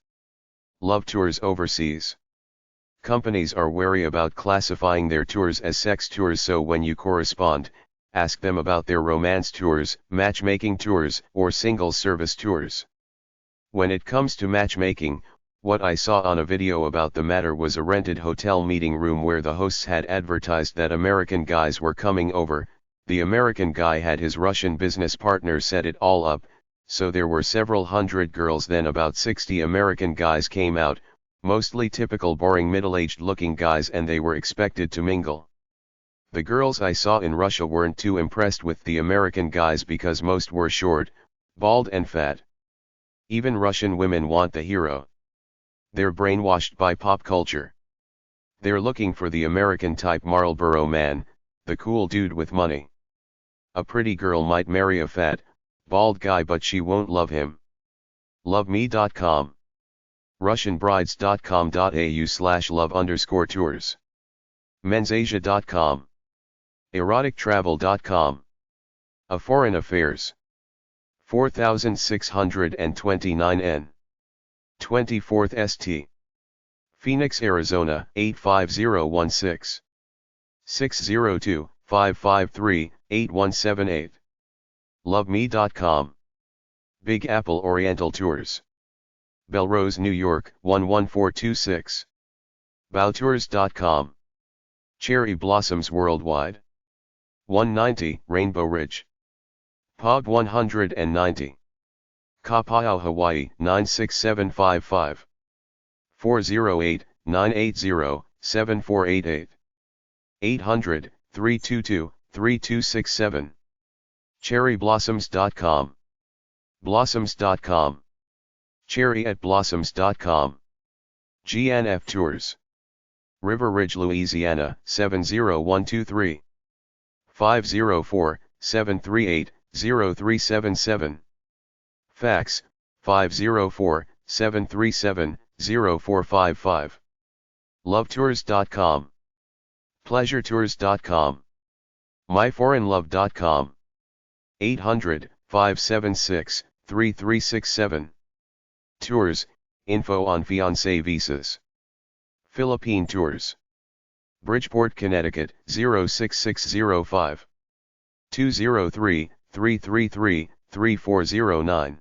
Love tours overseas. Companies are wary about classifying their tours as sex tours, so when you correspond, ask them about their romance tours, matchmaking tours, or singles service tours. When it comes to matchmaking, what I saw on a video about the matter was a rented hotel meeting room where the hosts had advertised that American guys were coming over. The American guy had his Russian business partner set it all up, so there were several hundred girls. Then about 60 American guys came out, mostly typical boring middle-aged looking guys, and they were expected to mingle. The girls I saw in Russia weren't too impressed with the American guys because most were short, bald and fat. Even Russian women want the hero. They're brainwashed by pop culture. They're looking for the American type Marlboro man, the cool dude with money. A pretty girl might marry a fat, bald guy, but she won't love him. LoveMe.com. RussianBrides.com.au/love_tours. Mensasia.com. EroticTravel.com. A Foreign Affairs. 4629 N. 24th St. Phoenix, Arizona 85016. 602-553-8178. LoveMe.com. Big Apple Oriental Tours. Belrose, New York 11426. Bowtours.com. Cherry Blossoms Worldwide. 190 Rainbow Ridge. Pog 190. Kapau, Hawaii 96755. 408-980-7488. 800-322-3267. CherryBlossoms.com. Blossoms.com. Cherry@blossoms.com. GNF Tours. River Ridge, Louisiana 70123. 504-738-0377. Fax 504-737-0455. Lovetours.com. Pleasuretours.com. MyForeignLove.com. 800-576-3367. Tours, info on Fiance Visas. Philippine Tours. Bridgeport, Connecticut 06605. 203-333-3409.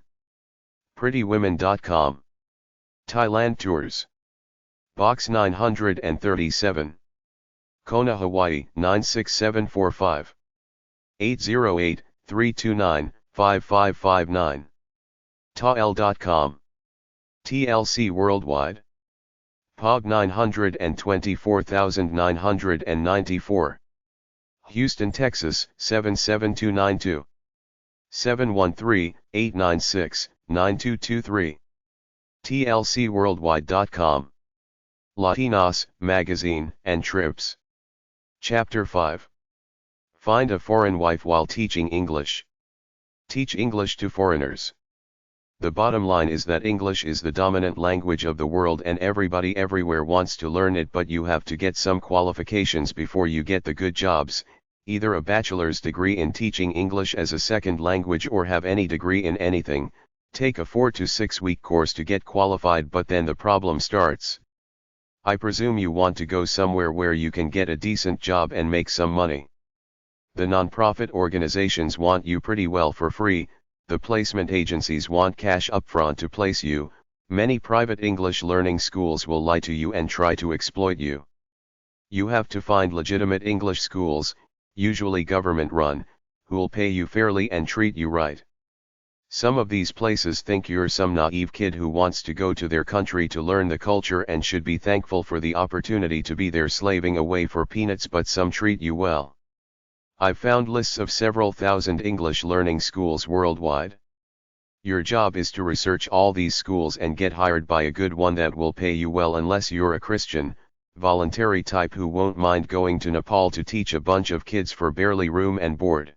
PrettyWomen.com. Thailand Tours. Box 937. Kona, Hawaii 96745. 808-329-5559. Tael.com. TLC Worldwide. Pog 924994. Houston, Texas 77292. 713-896-9223. TLCworldwide.com. Latinos, Magazine, and Trips. Chapter 5. Find a foreign wife while teaching English. Teach English to foreigners. The bottom line is that English is the dominant language of the world and everybody everywhere wants to learn it, but you have to get some qualifications before you get the good jobs, either a bachelor's degree in teaching English as a second language or have any degree in anything. Take a 4 to 6 week course to get qualified, but then the problem starts. I presume you want to go somewhere where you can get a decent job and make some money. The non-profit organizations want you pretty well for free, the placement agencies want cash upfront to place you, many private English learning schools will lie to you and try to exploit you. You have to find legitimate English schools, usually government-run, who'll pay you fairly and treat you right. Some of these places think you're some naive kid who wants to go to their country to learn the culture and should be thankful for the opportunity to be there slaving away for peanuts, but some treat you well. I've found lists of several thousand English learning schools worldwide. Your job is to research all these schools and get hired by a good one that will pay you well, unless you're a Christian, voluntary type who won't mind going to Nepal to teach a bunch of kids for barely room and board.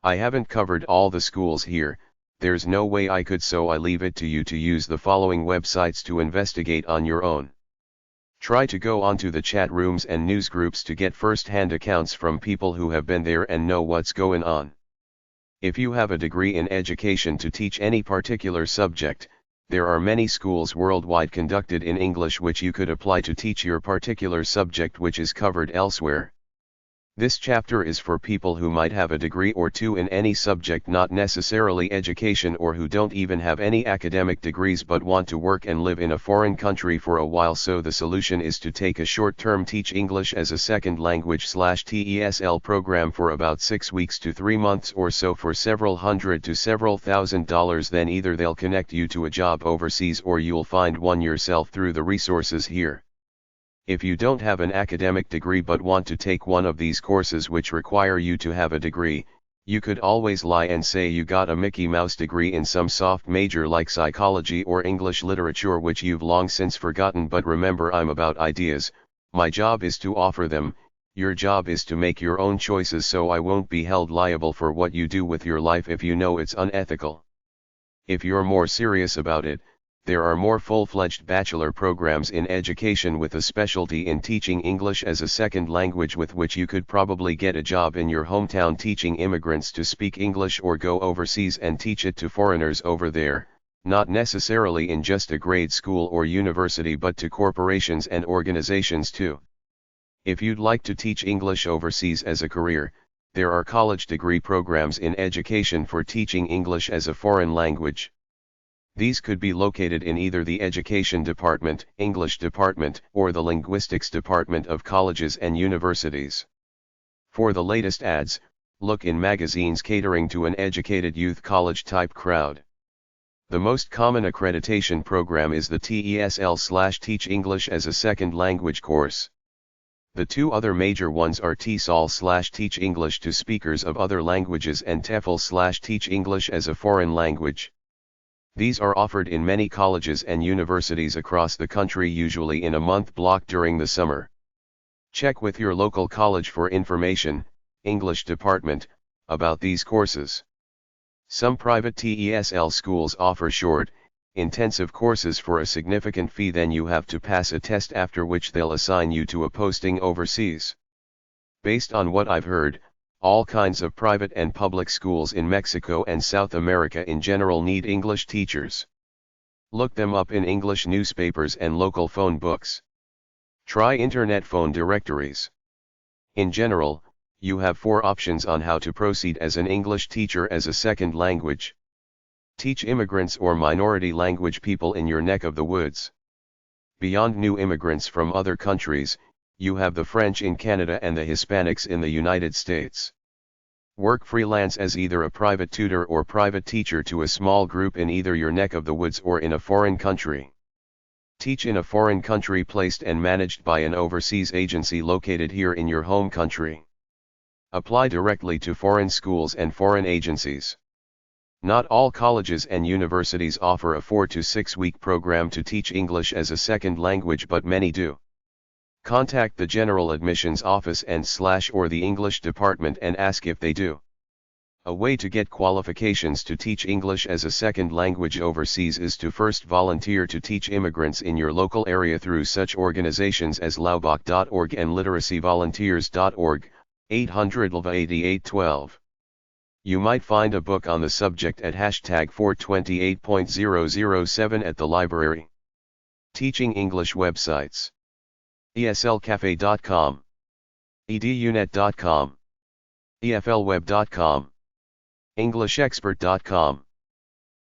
I haven't covered all the schools here, there's no way I could, so I leave it to you to use the following websites to investigate on your own. Try to go onto the chat rooms and news groups to get first-hand accounts from people who have been there and know what's going on. If you have a degree in education to teach any particular subject, there are many schools worldwide conducted in English which you could apply to teach your particular subject which is covered elsewhere. This chapter is for people who might have a degree or two in any subject, not necessarily education, or who don't even have any academic degrees but want to work and live in a foreign country for a while. So the solution is to take a short-term Teach English as a Second Language /TESL program for about 6 weeks to 3 months or so for several hundred to several $1,000s. Then either they'll connect you to a job overseas or you'll find one yourself through the resources here. If you don't have an academic degree but want to take one of these courses which require you to have a degree, you could always lie and say you got a Mickey Mouse degree in some soft major like psychology or English literature, which you've long since forgotten. But remember, I'm about ideas, my job is to offer them, your job is to make your own choices, so I won't be held liable for what you do with your life if you know it's unethical. If you're more serious about it, there are more full-fledged bachelor programs in education with a specialty in teaching English as a second language, with which you could probably get a job in your hometown teaching immigrants to speak English, or go overseas and teach it to foreigners over there, not necessarily in just a grade school or university but to corporations and organizations too. If you'd like to teach English overseas as a career, there are college degree programs in education for teaching English as a foreign language. These could be located in either the Education Department, English Department, or the Linguistics Department of colleges and universities. For the latest ads, look in magazines catering to an educated youth college-type crowd. The most common accreditation program is the TESL/Teach English as a Second Language course. The two other major ones are TESOL/Teach English to Speakers of Other Languages and TEFL/Teach English as a Foreign Language. These are offered in many colleges and universities across the country, usually in a month block during the summer. Check with your local college for information, English department, about these courses. Some private TESL schools offer short, intensive courses for a significant fee. Then you have to pass a test, after which they'll assign you to a posting overseas. Based on what I've heard, all kinds of private and public schools in Mexico and South America in general need English teachers. Look them up in English newspapers and local phone books. Try internet phone directories. In general, you have 4 options on how to proceed as an English teacher as a second language. Teach immigrants or minority language people in your neck of the woods. Beyond new immigrants from other countries, you have the French in Canada and the Hispanics in the United States. Work freelance as either a private tutor or private teacher to a small group in either your neck of the woods or in a foreign country. Teach in a foreign country placed and managed by an overseas agency located here in your home country. Apply directly to foreign schools and foreign agencies. Not all colleges and universities offer a 4 to 6 week program to teach English as a second language, but many do. Contact the General Admissions Office or the English Department and ask if they do. A way to get qualifications to teach English as a second language overseas is to first volunteer to teach immigrants in your local area through such organizations as laubach.org and literacyvolunteers.org, 800 LVA 8812. You might find a book on the subject at #428.007 at the library. Teaching English websites: eslcafe.com, edunet.com, eflweb.com, englishexpert.com,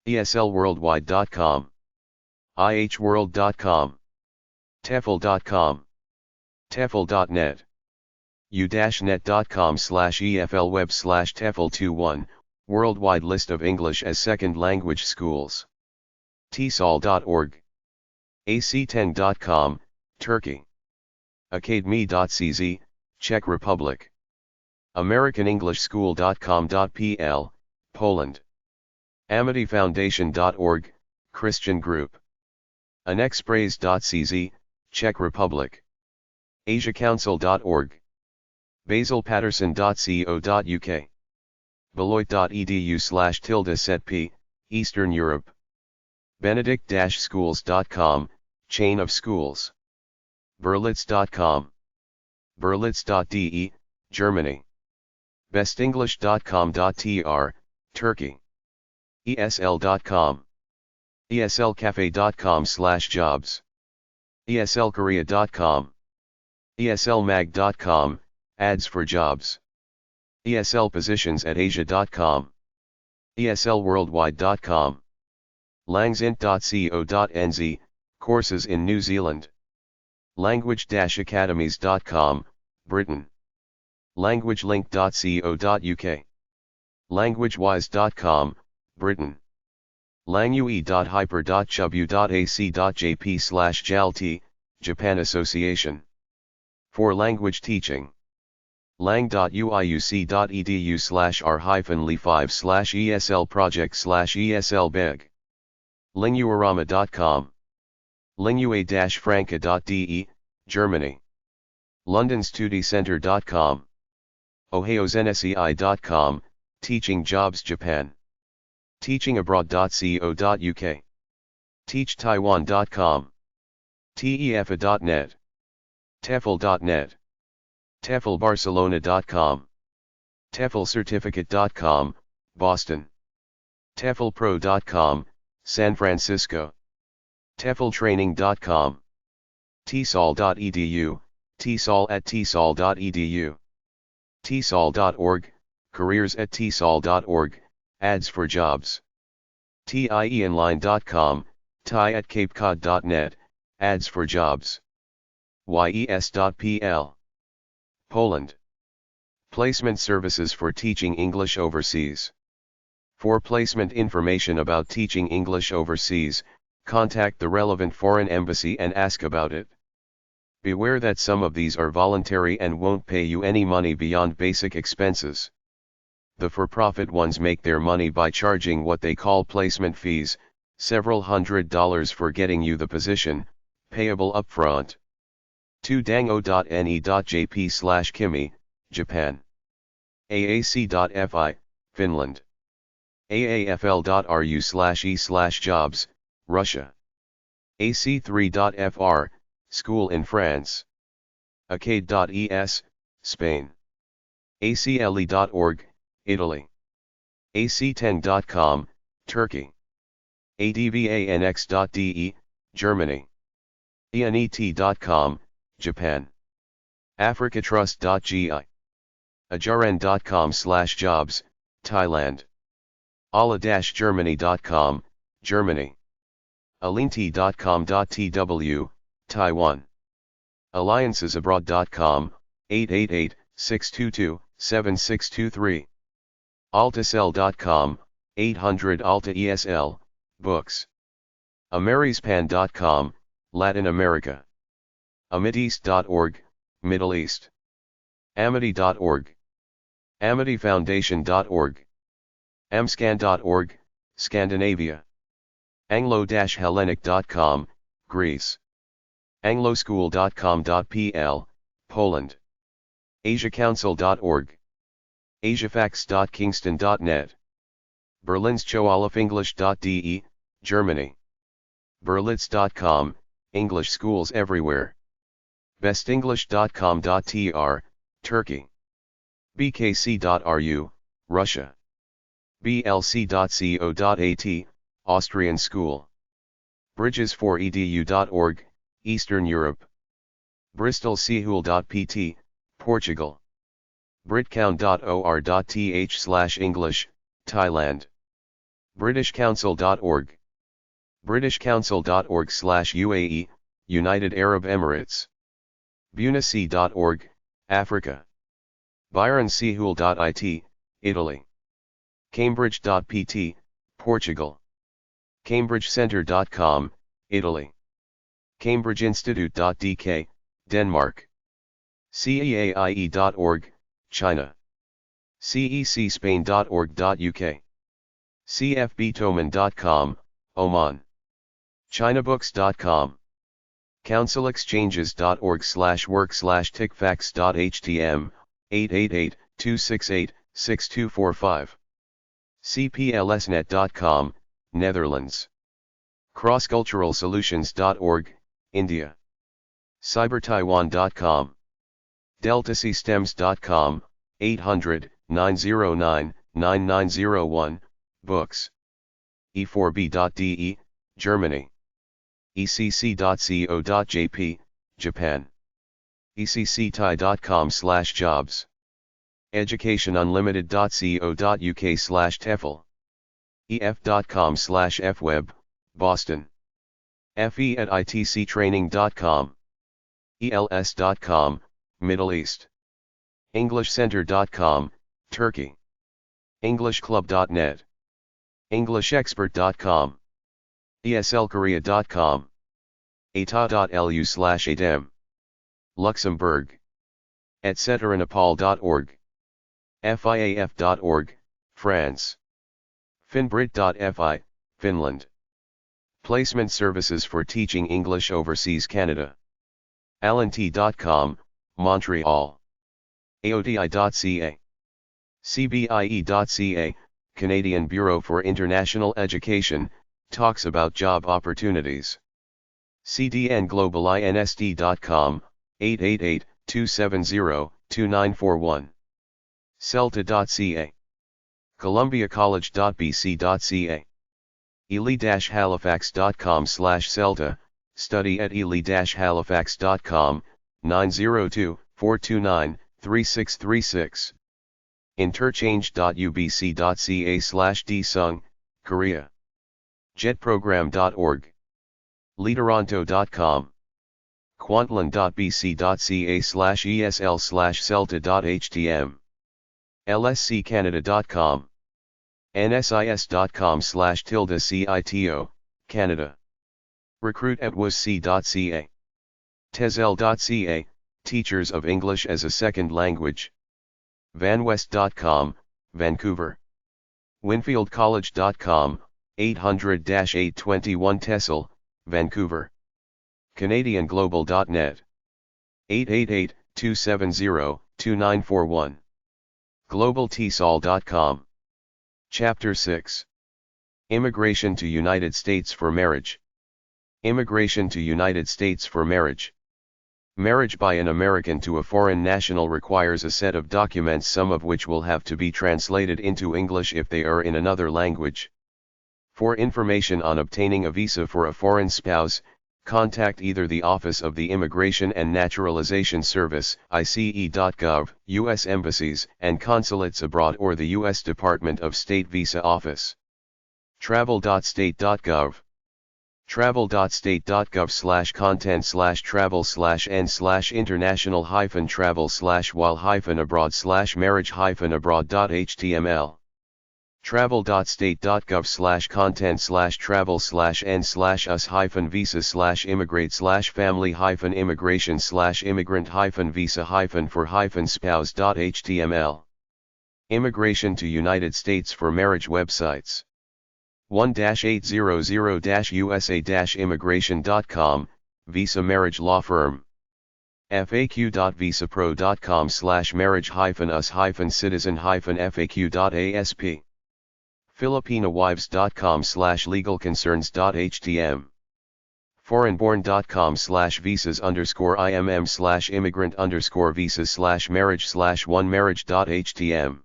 eslworldwide.com, ihworld.com, tefl.com, tefl.net, u-net.com/eflweb/tefl21, worldwide list of English as second language schools. tsol.org, ac10.com, Turkey. academy.cz, Czech Republic. AmericanEnglishSchool.com.pl, Poland. AmityFoundation.org, Christian Group. Anexpraise.cz, Czech Republic. AsiaCouncil.org. BasilPatterson.co.uk. Beloit.edu/setp, Eastern Europe. Benedict-schools.com, Chain of Schools. Berlitz.com. Berlitz.de, Germany. Bestenglish.com.tr, Turkey. ESL.com. ESLcafe.com/jobs. ESLkorea.com. ESLmag.com, Ads for jobs. ESL positions at asia.com. ESLworldwide.com. langsint.co.nz, courses in New Zealand. Language-academies.com, Britain. languagelink.co.uk. languagewise.com, Britain. langui.hyper.chub.ac.jp/JALT, Japan Association. For language teaching. lang.uiuc.edu/r-le5/esl project/eslbeg. linguarama.com. lingua-franca.de, Germany. londonstudycenter.com. ohiozensi.com, Teaching Jobs Japan. teachingabroad.co.uk. teachtaiwan.com. tefa.net. tefl.net. teflbarcelona.com. teflcertificate.com, Boston. teflpro.com, San Francisco. tefltraining.com. tsol.edu, tsol@tsol.edu. tsol.org, careers@tsol.org, ads for jobs. tieonline.com, tie@capecod.net, ads for jobs. yes.pl. Poland. Placement services for teaching English overseas. For placement information about teaching English overseas, contact the relevant foreign embassy and ask about it. Beware that some of these are voluntary and won't pay you any money beyond basic expenses. The for-profit ones make their money by charging what they call placement fees, several $100s for getting you the position, payable upfront. To dango.ne.jp/kimi, Japan. aac.fi, Finland. aafl.ru/e/jobs, Russia. ac3.fr, School in France. acade.es, Spain. acle.org, Italy. ac10.com, Turkey. advanx.de, Germany. enet.com, Japan. africatrust.gi. ajaren.com/jobs, Thailand. ala-germany.com, Germany. alinti.com.tw, Taiwan. alliancesabroad.com, 888-622-7623. altasel.com, 800-ALTA-ESL, books. amerispan.com, Latin America. amideast.org, Middle East. amity.org. amityfoundation.org. amscan.org, Scandinavia. anglo-hellenic.com, Greece. angloschool.com.pl, Poland. asiacouncil.org. asiafax.kingston.net. berlinschoolofenglish.de, Germany. berlitz.com, English schools everywhere. bestenglish.com.tr, Turkey. bkc.ru, Russia. blc.co.at, Austrian school. bridges4edu.org, Eastern Europe. bristolsehul.pt, Portugal. britcount.or.th/English, Thailand. britishcouncil.org. britishcouncil.org/UAE, United Arab Emirates. bunac.org, Africa. byronsehul.it, Italy. cambridge.pt, Portugal. cambridgecentre.com, Italy. cambridgeinstitute.dk, Denmark. ceaie.org, China. cecspain.org.uk. cfbtoman.com, Oman. chinabooks.com. councilexchanges.org/work/tickfax.htm, 888-268-6245. cplsnet.com, Netherlands. crossculturalsolutions.org, India. cybertaiwan.com. deltasystems.com, 800-909-9901, books. e4b.de, Germany. ecc.co.jp, Japan. eccti.com/jobs, educationunlimited.co.uk/TEFL, ef.com/fweb, Boston, fe@itctraining.com, els.com, Middle East, englishcenter.com, Turkey, englishclub.net, englishexpert.com, eslkorea.com, ata.lu/adem, Luxembourg, etc.nepal.org, fiaf.org, France, finbrit.fi, Finland. Placement services for teaching English overseas Canada. allenT.com, Montreal. aodi.ca. cbie.ca, Canadian Bureau for International Education, talks about job opportunities. cdnglobalInsd.com, 888-270-2941. celta.ca. columbiacollege.bc.ca. ely-halifax.com/celta, study at ely-halifax.com, 902-429-3636. interchange.ubc.ca/dsung, Korea. jetprogram.org. leaderonto.com. quantland.bc.ca/esl/celta.htm. lsccanada.com. nsis.com/cito, Canada. recruit@wasc.ca. tezel.ca, Teachers of English as a Second Language. vanwest.com, Vancouver. winfieldcollege.com, 800-821 Tessel, Vancouver. canadianglobal.net. 888-270-2941. globaltsol.com. Chapter 6. Immigration to United States for Marriage. Immigration to United States for marriage. Marriage by an American to a foreign national requires a set of documents, some of which will have to be translated into English if they are in another language. For information on obtaining a visa for a foreign spouse, contact either the Office of the Immigration and Naturalization Service, ICE.gov, U.S. embassies and consulates abroad, or the U.S. Department of State Visa Office. travel.state.gov. travel.state.gov/content/travel/while-abroad/marriage-abroad.html. travel.state.gov/n/us-visa/immigrate/family-visa-for-visa-spouse.html. Immigration to United States for marriage websites. 1-800-USA-immigration.com, Visa Marriage Law Firm. faq.visapro.com/marriage-us-citizen-faq.asp. filipinawives.com/legalconcerns.htm. foreignborn.com/visas_imms/immigrant_visas/marriage/one-marriage.htm.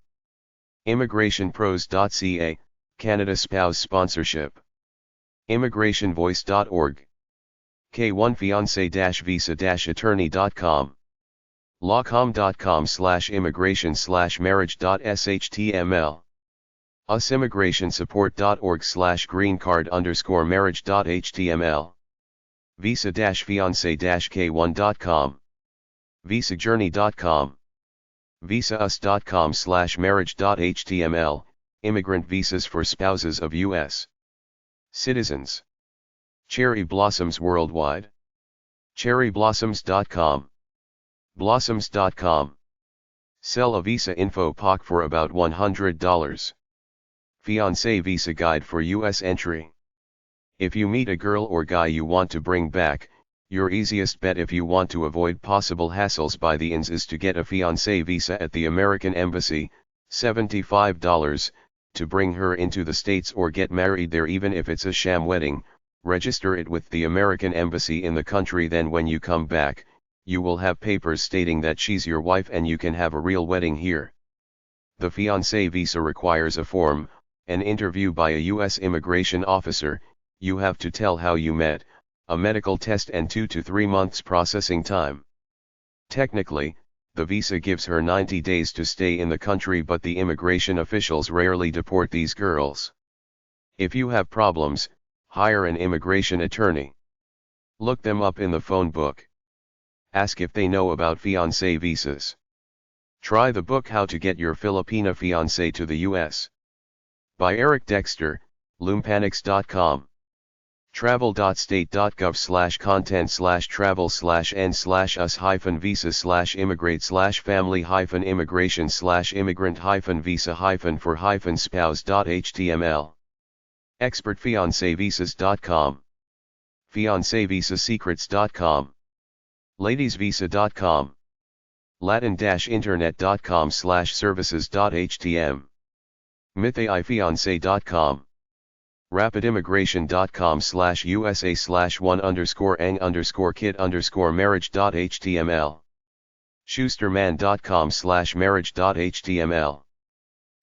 immigrationpros.ca, Canada Spouse Sponsorship. immigrationvoice.org. K1fiance-visa-attorney.com. lawcom.com/immigration/marriage.shtml. usimmigrationsupport.org/greencard_marriage.html. visa-fiance-k1.com. visajourney.com. visaus.com/marriage.html, immigrant visas for spouses of U.S. citizens. Cherry Blossoms Worldwide. cherryblossoms.com. blossoms.com. Sell a visa info pack for about $100. Fiance Visa Guide for U.S. entry. If you meet a girl or guy you want to bring back, your easiest bet if you want to avoid possible hassles by the ins is to get a fiancé visa at the American Embassy, $75, to bring her into the States or get married there. Even if it's a sham wedding, register it with the American Embassy in the country. Then when you come back, you will have papers stating that she's your wife and you can have a real wedding here. The fiancé visa requires a form, an interview by a U.S. immigration officer, you have to tell how you met, a medical test and 2 to 3 months processing time. Technically, the visa gives her 90 days to stay in the country, but the immigration officials rarely deport these girls. If you have problems, hire an immigration attorney. Look them up in the phone book. Ask if they know about fiancé visas. Try the book How to Get Your Filipina Fiancé to the US. By Eric Dexter, Loompanix.com. travel.state.gov/n/us-visa/immigrate/immigrant-visa-for-spouse.html. expertfiancevisas.com. fiancévisasecrets.com. ladiesvisa.com. latin-internet.com/services.htm. mythaifiance.com. rapidimmigration.com/usa/1_ang_kid_marriage.html. schusterman.com/marriage.html.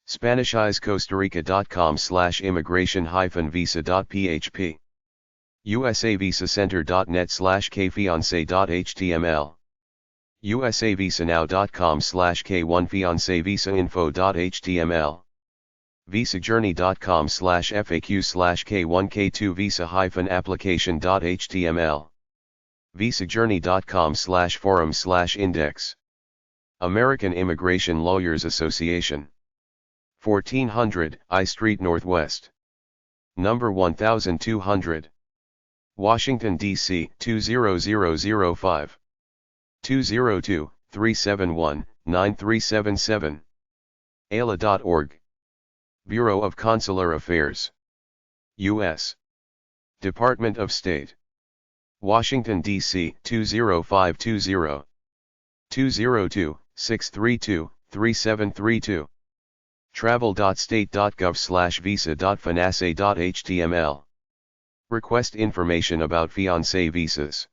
spanishizecostarica.com/immigration-visa.php. usavisacenter.net/kfiance.html. usavisanow.com/k1fiancevisainfo.html. visajourney.com/faq/k1k2visa-application.html. visajourney.com/forum/index. American Immigration Lawyers Association. 1400 I Street Northwest. Number 1200. Washington, D.C. 20005. 202-371-9377. AILA.org. Bureau of Consular Affairs. U.S. Department of State. Washington, D.C. 20520. 202-632-3732. travel.state.gov/visa.finance.html. Request information about fiancé visas.